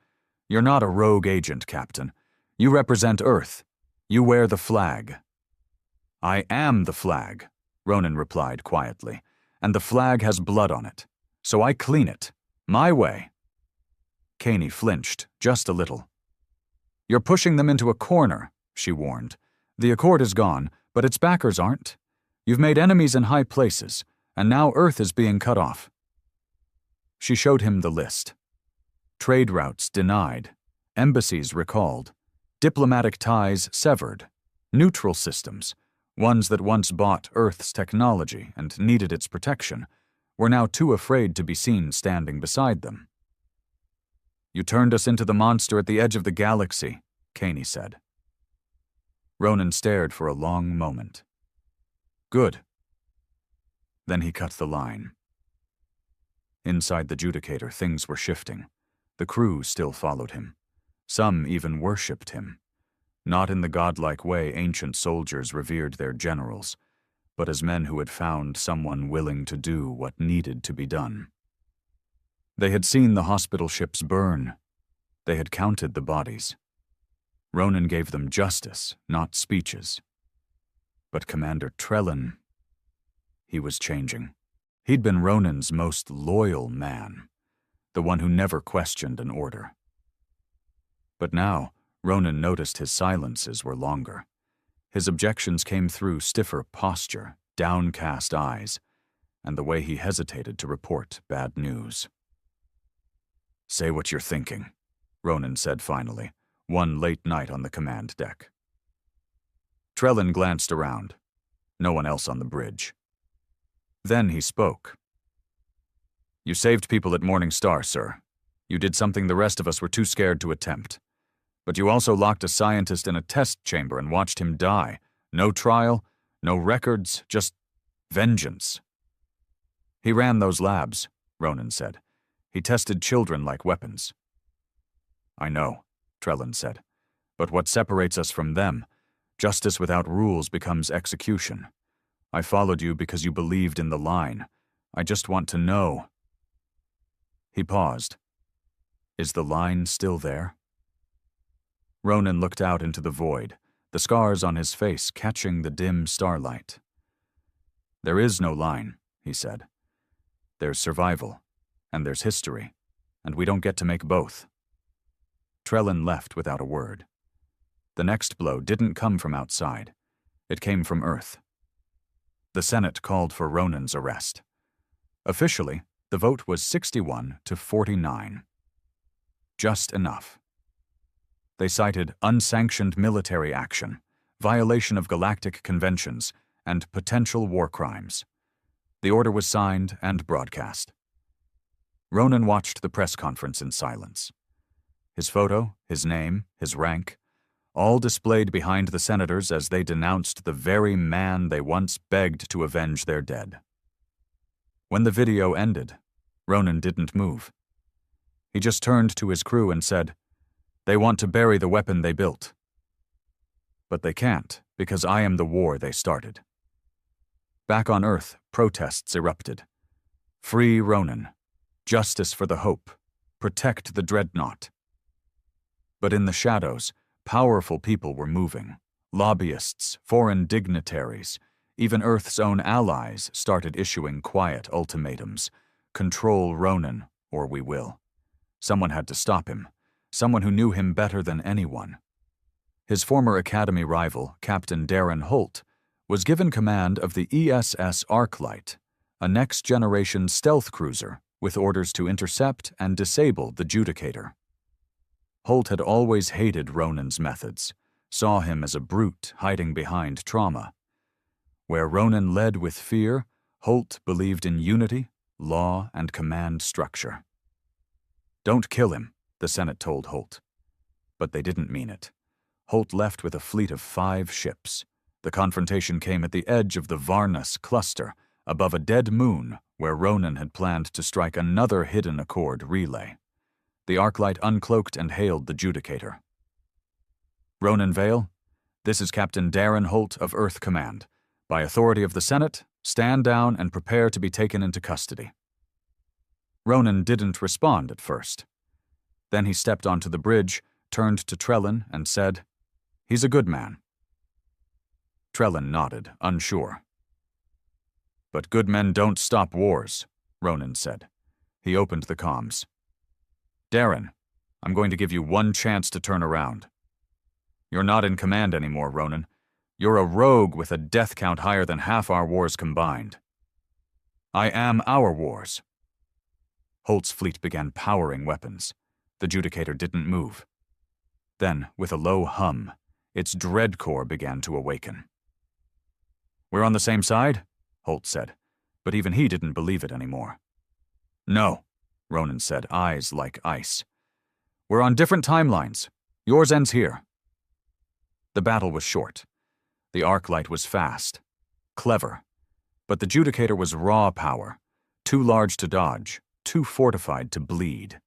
Speaker 1: You're not a rogue agent, Captain. You represent Earth. You wear the flag." "I am the flag," Ronan replied quietly, "and the flag has blood on it. So I clean it. My way." Caney flinched, just a little. "You're pushing them into a corner," she warned. "The Accord is gone, but its backers aren't. You've made enemies in high places, and now Earth is being cut off." She showed him the list. Trade routes denied, embassies recalled, diplomatic ties severed, neutral systems, ones that once bought Earth's technology and needed its protection, were now too afraid to be seen standing beside them. "You turned us into the monster at the edge of the galaxy," Caney said. Ronan stared for a long moment. "Good." Then he cut the line. Inside the Judicator, things were shifting. The crew still followed him. Some even worshipped him. Not in the godlike way ancient soldiers revered their generals, but as men who had found someone willing to do what needed to be done. They had seen the hospital ships burn. They had counted the bodies. Ronan gave them justice, not speeches. But Commander Trellin, he was changing. He'd been Ronan's most loyal man, the one who never questioned an order. But now, Ronan noticed his silences were longer. His objections came through stiffer posture, downcast eyes, and the way he hesitated to report bad news. "Say what you're thinking," Ronan said finally, one late night on the command deck. Trellin glanced around. No one else on the bridge. Then he spoke. "You saved people at Morning Star, sir. You did something the rest of us were too scared to attempt. But you also locked a scientist in a test chamber and watched him die. No trial, no records, just vengeance." "He ran those labs," Ronan said. "He tested children like weapons." "I know," Trellin said. "But what separates us from them? Justice without rules becomes execution. I followed you because you believed in the line. I just want to know." He paused. Is the line still there? Ronan looked out into the void, the scars on his face catching the dim starlight. There is no line, he said. There's survival, and there's history, and we don't get to make both. Trellin left without a word. The next blow didn't come from outside. It came from Earth. The Senate called for Ronan's arrest. Officially, the vote was 61 to 49. Just enough. They cited unsanctioned military action, violation of galactic conventions, and potential war crimes. The order was signed and broadcast. Ronan watched the press conference in silence. His photo, his name, his rank, all displayed behind the senators as they denounced the very man they once begged to avenge their dead. When the video ended, Ronan didn't move. He just turned to his crew and said, "They want to bury the weapon they built. But they can't, because I am the war they started." Back on Earth, protests erupted. Free Ronan. Justice for the Hope. Protect the Dreadnought. But in the shadows, powerful people were moving. Lobbyists, foreign dignitaries, even Earth's own allies started issuing quiet ultimatums. Control Ronan, or we will. Someone had to stop him. Someone who knew him better than anyone. His former Academy rival, Captain Darren Holt, was given command of the ESS Arclight, a next-generation stealth cruiser with orders to intercept and disable the Judicator. Holt had always hated Ronan's methods, saw him as a brute hiding behind trauma. Where Ronan led with fear, Holt believed in unity, law, and command structure. "Don't kill him," the Senate told Holt. But they didn't mean it. Holt left with a fleet of 5 ships. The confrontation came at the edge of the Varnus cluster, above a dead moon where Ronan had planned to strike another hidden Accord relay. The Arclight uncloaked and hailed the Judicator. "Ronan Vale, this is Captain Darren Holt of Earth Command. By authority of the Senate, stand down and prepare to be taken into custody." Ronan didn't respond at first. Then he stepped onto the bridge, turned to Trellin, and said, "He's a good man." Trellin nodded, unsure. "But good men don't stop wars," Ronan said. He opened the comms. "Darren, I'm going to give you one chance to turn around. You're not in command anymore, Ronan. You're a rogue with a death count higher than half our wars combined. I am our wars." Holt's fleet began powering weapons. The Judicator didn't move. Then, with a low hum, its dread core began to awaken. "We're on the same side?" Holt said, but even he didn't believe it anymore. "No," Ronan said, eyes like ice. "We're on different timelines. Yours ends here." The battle was short. The Arclight was fast, clever, but the Judicator was raw power, too large to dodge, too fortified to bleed.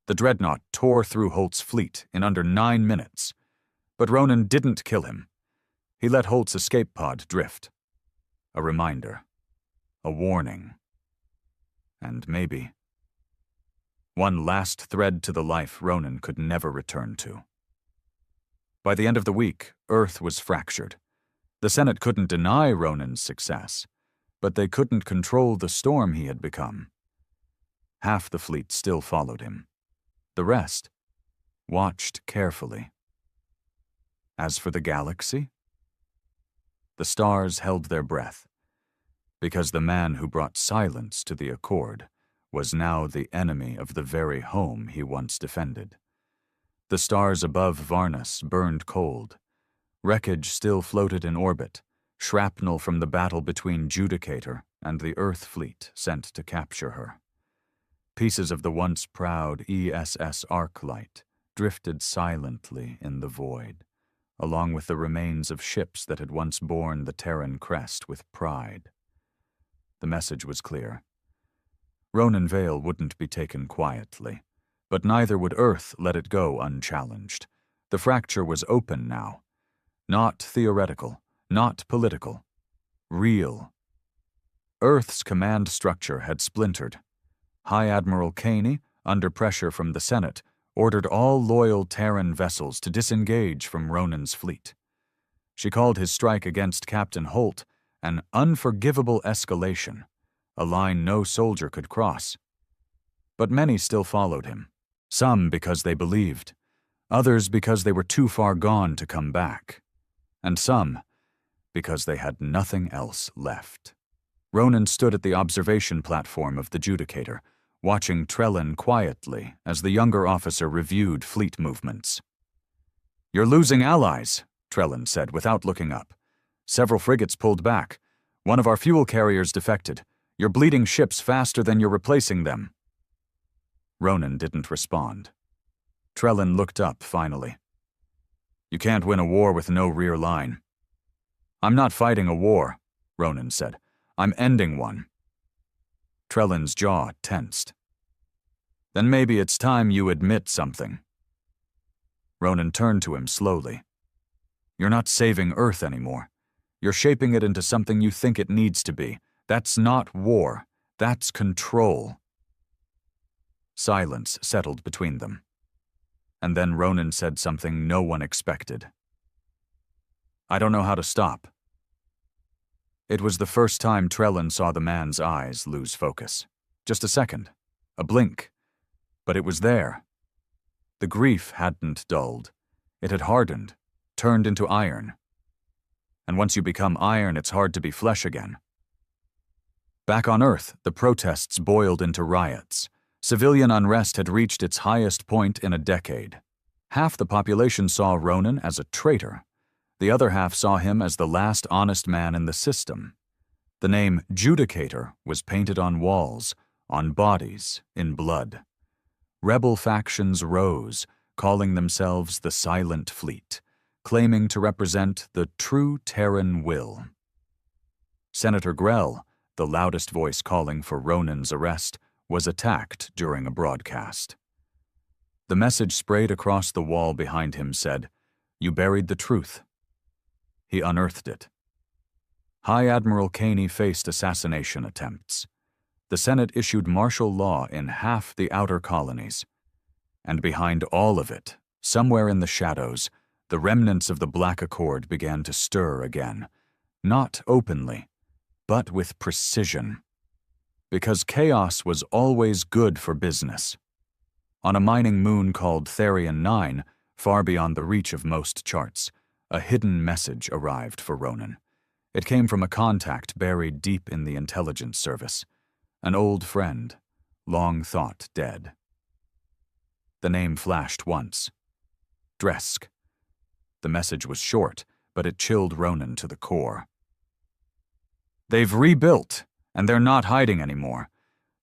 Speaker 1: The Dreadnought tore through Holt's fleet in under 9 minutes, but Ronan didn't kill him. He let Holt's escape pod drift. A reminder. A warning. And maybe one last thread to the life Ronan could never return to. By the end of the week, Earth was fractured. The Senate couldn't deny Ronan's success, but they couldn't control the storm he had become. Half the fleet still followed him. The rest watched carefully. As for the galaxy, the stars held their breath, because the man who brought silence to the Accord was now the enemy of the very home he once defended. The stars above Varnus burned cold. Wreckage still floated in orbit, shrapnel from the battle between Judicator and the Earth fleet sent to capture her. Pieces of the once proud ESS Arclight drifted silently in the void, along with the remains of ships that had once borne the Terran crest with pride. The message was clear. Ronan Vale wouldn't be taken quietly, but neither would Earth let it go unchallenged. The fracture was open now. Not theoretical, not political. Real. Earth's command structure had splintered. High Admiral Caney, under pressure from the Senate, ordered all loyal Terran vessels to disengage from Ronan's fleet. She called his strike against Captain Holt an unforgivable escalation, a line no soldier could cross. But many still followed him, some because they believed, others because they were too far gone to come back, and some because they had nothing else left. Ronan stood at the observation platform of the Judicator, watching Trellin quietly as the younger officer reviewed fleet movements. "You're losing allies," Trellin said without looking up. "Several frigates pulled back. One of our fuel carriers defected. You're bleeding ships faster than you're replacing them." Ronan didn't respond. Trellin looked up finally. "You can't win a war with no rear line." "I'm not fighting a war," Ronan said. "I'm ending one." Trellin's jaw tensed. "Then maybe it's time you admit something." Ronan turned to him slowly. "You're not saving Earth anymore. You're shaping it into something you think it needs to be. That's not war. That's control." Silence settled between them. And then Ronan said something no one expected. "I don't know how to stop." It was the first time Trellin saw the man's eyes lose focus. Just a second, a blink. But it was there. The grief hadn't dulled. It had hardened, turned into iron. And once you become iron, it's hard to be flesh again. Back on Earth, the protests boiled into riots. Civilian unrest had reached its highest point in a decade. Half the population saw Ronan as a traitor. The other half saw him as the last honest man in the system. The name Judicator was painted on walls, on bodies, in blood. Rebel factions rose, calling themselves the Silent Fleet, claiming to represent the true Terran will. Senator Grell, the loudest voice calling for Ronan's arrest, was attacked during a broadcast. The message sprayed across the wall behind him said, "You buried the truth." He unearthed it. High Admiral Caney faced assassination attempts. The Senate issued martial law in half the outer colonies. And behind all of it, somewhere in the shadows, the remnants of the Black Accord began to stir again. Not openly, but with precision. Because chaos was always good for business. On a mining moon called Therion 9, far beyond the reach of most charts, a hidden message arrived for Ronan. It came from a contact buried deep in the intelligence service. An old friend, long thought dead. The name flashed once. Dresk. The message was short, but it chilled Ronan to the core. "They've rebuilt, and they're not hiding anymore.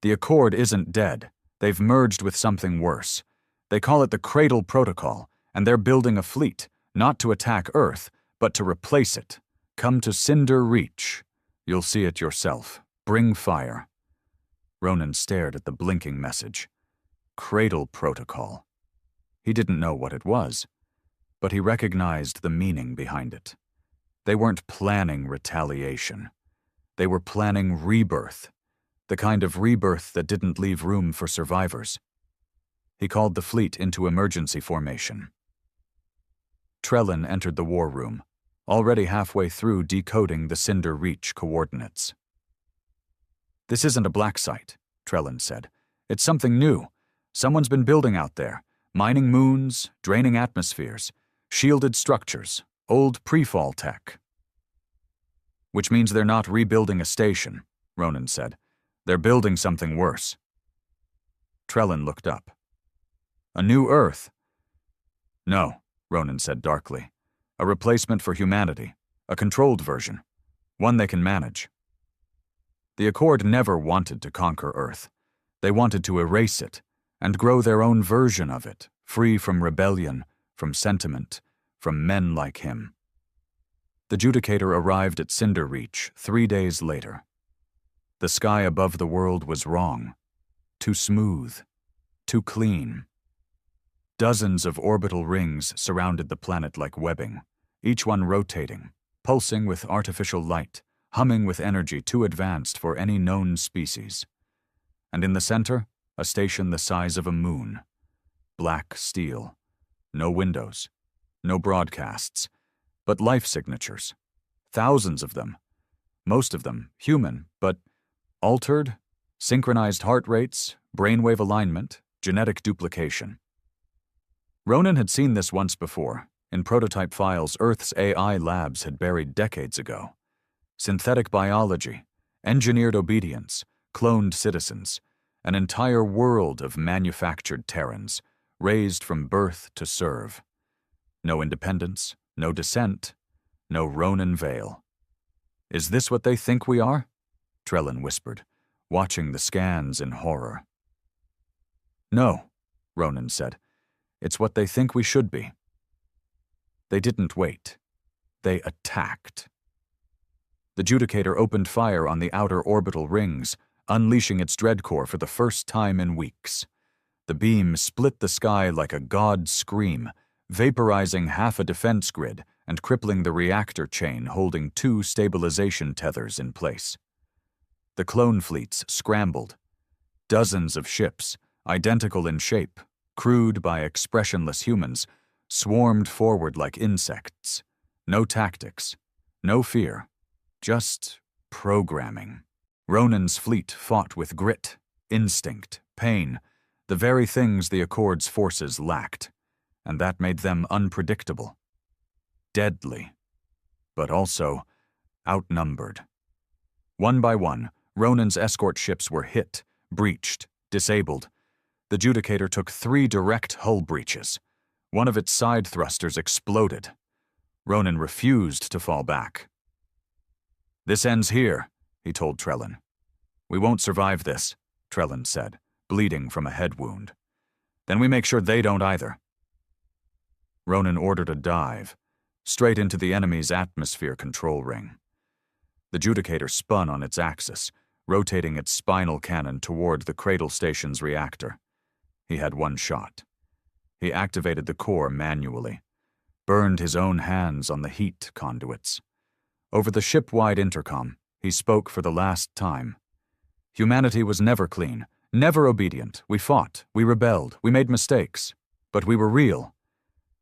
Speaker 1: The Accord isn't dead. They've merged with something worse. They call it the Cradle Protocol, and they're building a fleet, not to attack Earth, but to replace it. Come to Cinder Reach. You'll see it yourself. Bring fire." Ronan stared at the blinking message. Cradle Protocol. He didn't know what it was, but he recognized the meaning behind it. They weren't planning retaliation. They were planning rebirth, the kind of rebirth that didn't leave room for survivors. He called the fleet into emergency formation. Trellin entered the war room, already halfway through decoding the Cinder Reach coordinates. "This isn't a black site," Trellin said. "It's something new. Someone's been building out there, mining moons, draining atmospheres, shielded structures, old pre-fall tech." "Which means they're not rebuilding a station," Ronan said. "They're building something worse." Trellin looked up. "A new Earth?" "No," Ronan said darkly. "A replacement for humanity, a controlled version, one they can manage." The Accord never wanted to conquer Earth. They wanted to erase it and grow their own version of it, free from rebellion, from sentiment, from men like him. The Judicator arrived at Cinder Reach 3 days later. The sky above the world was wrong, too smooth, too clean. Dozens of orbital rings surrounded the planet like webbing, each one rotating, pulsing with artificial light, humming with energy too advanced for any known species. And in the center, a station the size of a moon. Black steel. No windows. No broadcasts. But life signatures. Thousands of them. Most of them human, but altered, synchronized heart rates, brainwave alignment, genetic duplication. Ronan had seen this once before, in prototype files Earth's AI labs had buried decades ago. Synthetic biology, engineered obedience, cloned citizens, an entire world of manufactured Terrans, raised from birth to serve. No independence, no dissent, no Ronan Vale. "Is this what they think we are?" Trellin whispered, watching the scans in horror. "No," Ronan said. "It's what they think we should be." They didn't wait. They attacked. The Judicator opened fire on the outer orbital rings, unleashing its dreadcore for the first time in weeks. The beam split the sky like a god scream, vaporizing half a defense grid and crippling the reactor chain holding 2 stabilization tethers in place. The clone fleets scrambled. Dozens of ships, identical in shape, crewed by expressionless humans, swarmed forward like insects. No tactics, no fear, just programming. Ronan's fleet fought with grit, instinct, pain, the very things the Accord's forces lacked, and that made them unpredictable. Deadly, but also outnumbered. One by one, Ronan's escort ships were hit, breached, disabled. The Judicator took 3 direct hull breaches. One of its side thrusters exploded. Ronan refused to fall back. "This ends here," he told Trellin. "We won't survive this," Trellin said, bleeding from a head wound. "Then we make sure they don't either." Ronan ordered a dive, straight into the enemy's atmosphere control ring. The Judicator spun on its axis, rotating its spinal cannon toward the cradle station's reactor. He had one shot. He activated the core manually, burned his own hands on the heat conduits. Over the ship-wide intercom, he spoke for the last time. "Humanity was never clean, never obedient. We fought, we rebelled, we made mistakes. But we were real.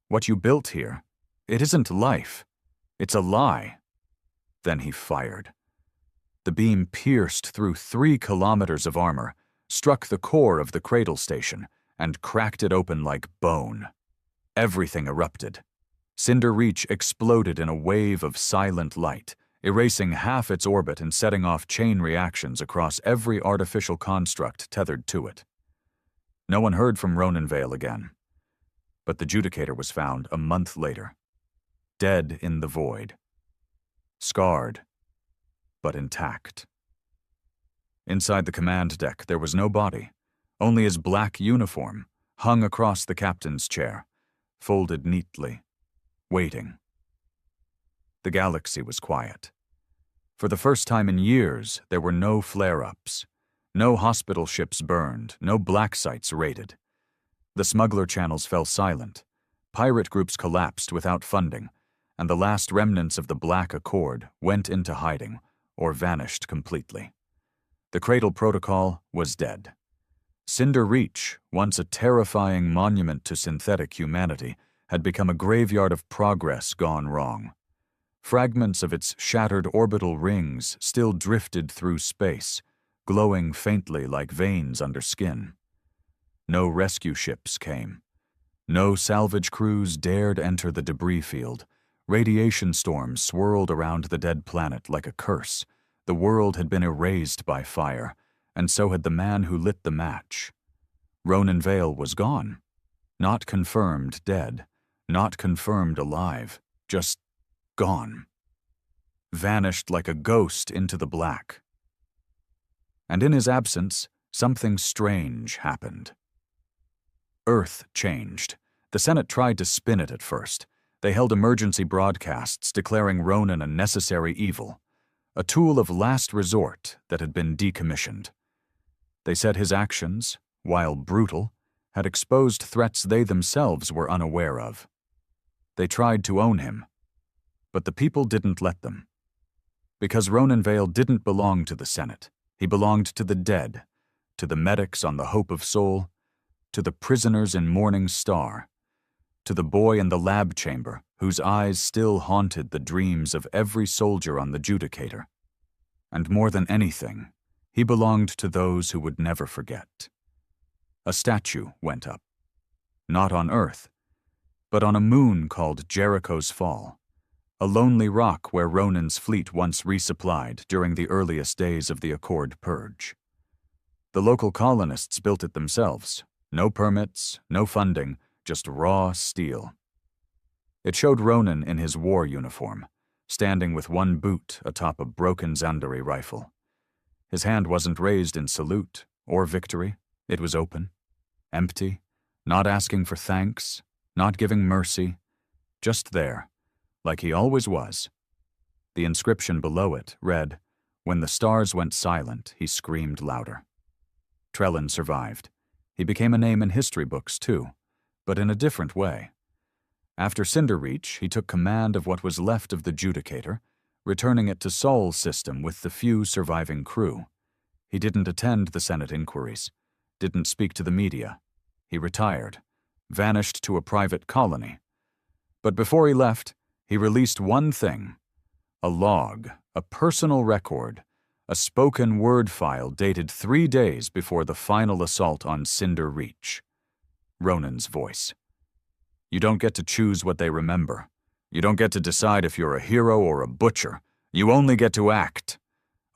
Speaker 1: What you built here, it isn't life. It's a lie." Then he fired. The beam pierced through 3 kilometers of armor, struck the core of the cradle station, and cracked it open like bone. Everything erupted. Cinder Reach exploded in a wave of silent light, erasing half its orbit and setting off chain reactions across every artificial construct tethered to it. No one heard from Ronan Vale again. But the Judicator was found a month later, dead in the void. Scarred, but intact. Inside the command deck, there was no body, only his black uniform, hung across the captain's chair, folded neatly, waiting. The galaxy was quiet. For the first time in years, there were no flare-ups. No hospital ships burned, no black sites raided. The smuggler channels fell silent. Pirate groups collapsed without funding, and the last remnants of the Black Accord went into hiding or vanished completely. The Cradle Protocol was dead. Cinder Reach, once a terrifying monument to synthetic humanity, had become a graveyard of progress gone wrong. Fragments of its shattered orbital rings still drifted through space, glowing faintly like veins under skin. No rescue ships came. No salvage crews dared enter the debris field. Radiation storms swirled around the dead planet like a curse. The world had been erased by fire, and so had the man who lit the match. Ronan Vale was gone. Not confirmed dead, not confirmed alive, just gone. Vanished like a ghost into the black. And in his absence, something strange happened. Earth changed. The Senate tried to spin it at first. They held emergency broadcasts declaring Ronan a necessary evil, a tool of last resort that had been decommissioned. They said his actions, while brutal, had exposed threats they themselves were unaware of. They tried to own him, but the people didn't let them. Because Ronan Vale didn't belong to the Senate. He belonged to the dead, to the medics on the Hope of Soul, to the prisoners in Morning Star, to the boy in the lab chamber whose eyes still haunted the dreams of every soldier on the Judicator. And more than anything, he belonged to those who would never forget. A statue went up, not on Earth, but on a moon called Jericho's Fall, a lonely rock where Ronan's fleet once resupplied during the earliest days of the Accord Purge. The local colonists built it themselves. No permits, no funding, just raw steel. It showed Ronan in his war uniform, standing with one boot atop a broken Zandari rifle. His hand wasn't raised in salute or victory. It was open, empty, not asking for thanks, not giving mercy, just there, like he always was. The inscription below it read, "When the stars went silent, he screamed louder." Trellin survived. He became a name in history books, too, but in a different way. After Cinderreach, he took command of what was left of the Judicator, returning it to Sol's system with the few surviving crew. He didn't attend the Senate inquiries, didn't speak to the media. He retired, vanished to a private colony. But before he left, he released one thing: a log, a personal record, a spoken word file dated 3 days before the final assault on Cinderreach. Ronan's voice. "You don't get to choose what they remember. You don't get to decide if you're a hero or a butcher. You only get to act.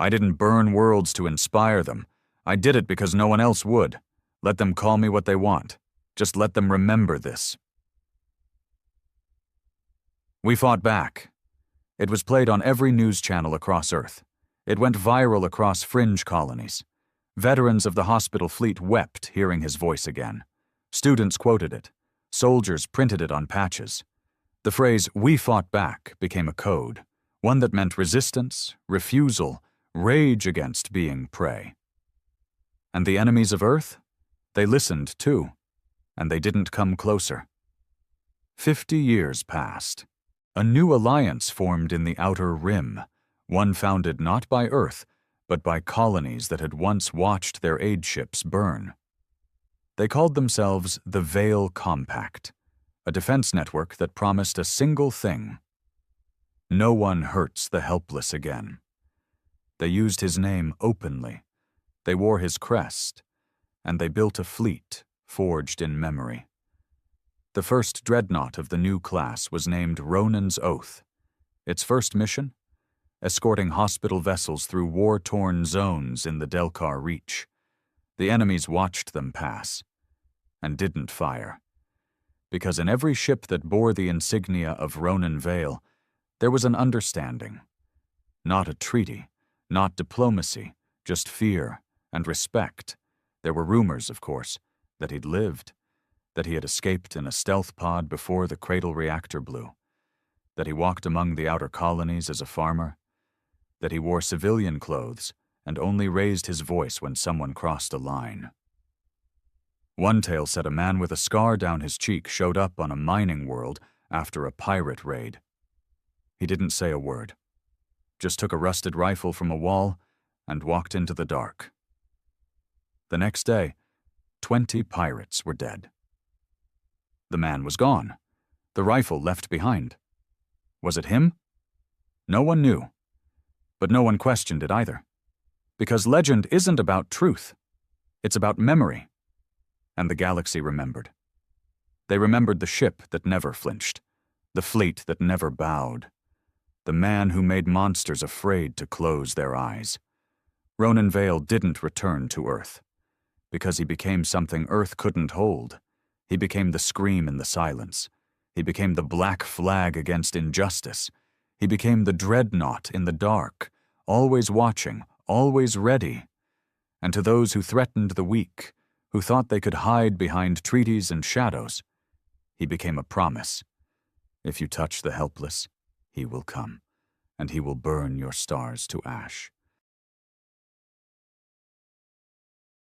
Speaker 1: I didn't burn worlds to inspire them. I did it because no one else would. Let them call me what they want. Just let them remember this." We fought back. It was played on every news channel across Earth. It went viral across fringe colonies. Veterans of the hospital fleet wept hearing his voice again. Students quoted it. Soldiers printed it on patches. The phrase, "we fought back," became a code, one that meant resistance, refusal, rage against being prey. And the enemies of Earth? They listened too, and they didn't come closer. 50 years passed. A new alliance formed in the Outer Rim, one founded not by Earth, but by colonies that had once watched their aid ships burn. They called themselves the Veil Compact, a defense network that promised a single thing: no one hurts the helpless again. They used his name openly. They wore his crest, and they built a fleet forged in memory. The first dreadnought of the new class was named Ronan's Oath. Its first mission? Escorting hospital vessels through war-torn zones in the Delcar Reach. The enemies watched them pass, and didn't fire. Because in every ship that bore the insignia of Ronan Vale, there was an understanding. Not a treaty, not diplomacy, just fear and respect. There were rumors, of course, that he'd lived, that he had escaped in a stealth pod before the cradle reactor blew, that he walked among the outer colonies as a farmer, that he wore civilian clothes and only raised his voice when someone crossed a line. One tale said a man with a scar down his cheek showed up on a mining world after a pirate raid. He didn't say a word, just took a rusted rifle from a wall and walked into the dark. The next day, 20 pirates were dead. The man was gone, the rifle left behind. Was it him? No one knew, but no one questioned it either. Because legend isn't about truth, it's about memory. And the galaxy remembered. They remembered the ship that never flinched, the fleet that never bowed, the man who made monsters afraid to close their eyes. Ronan Vale didn't return to Earth, because he became something Earth couldn't hold. He became the scream in the silence. He became the black flag against injustice. He became the dreadnought in the dark, always watching, always ready. And to those who threatened the weak, who thought they could hide behind treaties and shadows, he became a promise. If you touch the helpless, he will come, and he will burn your stars to ash.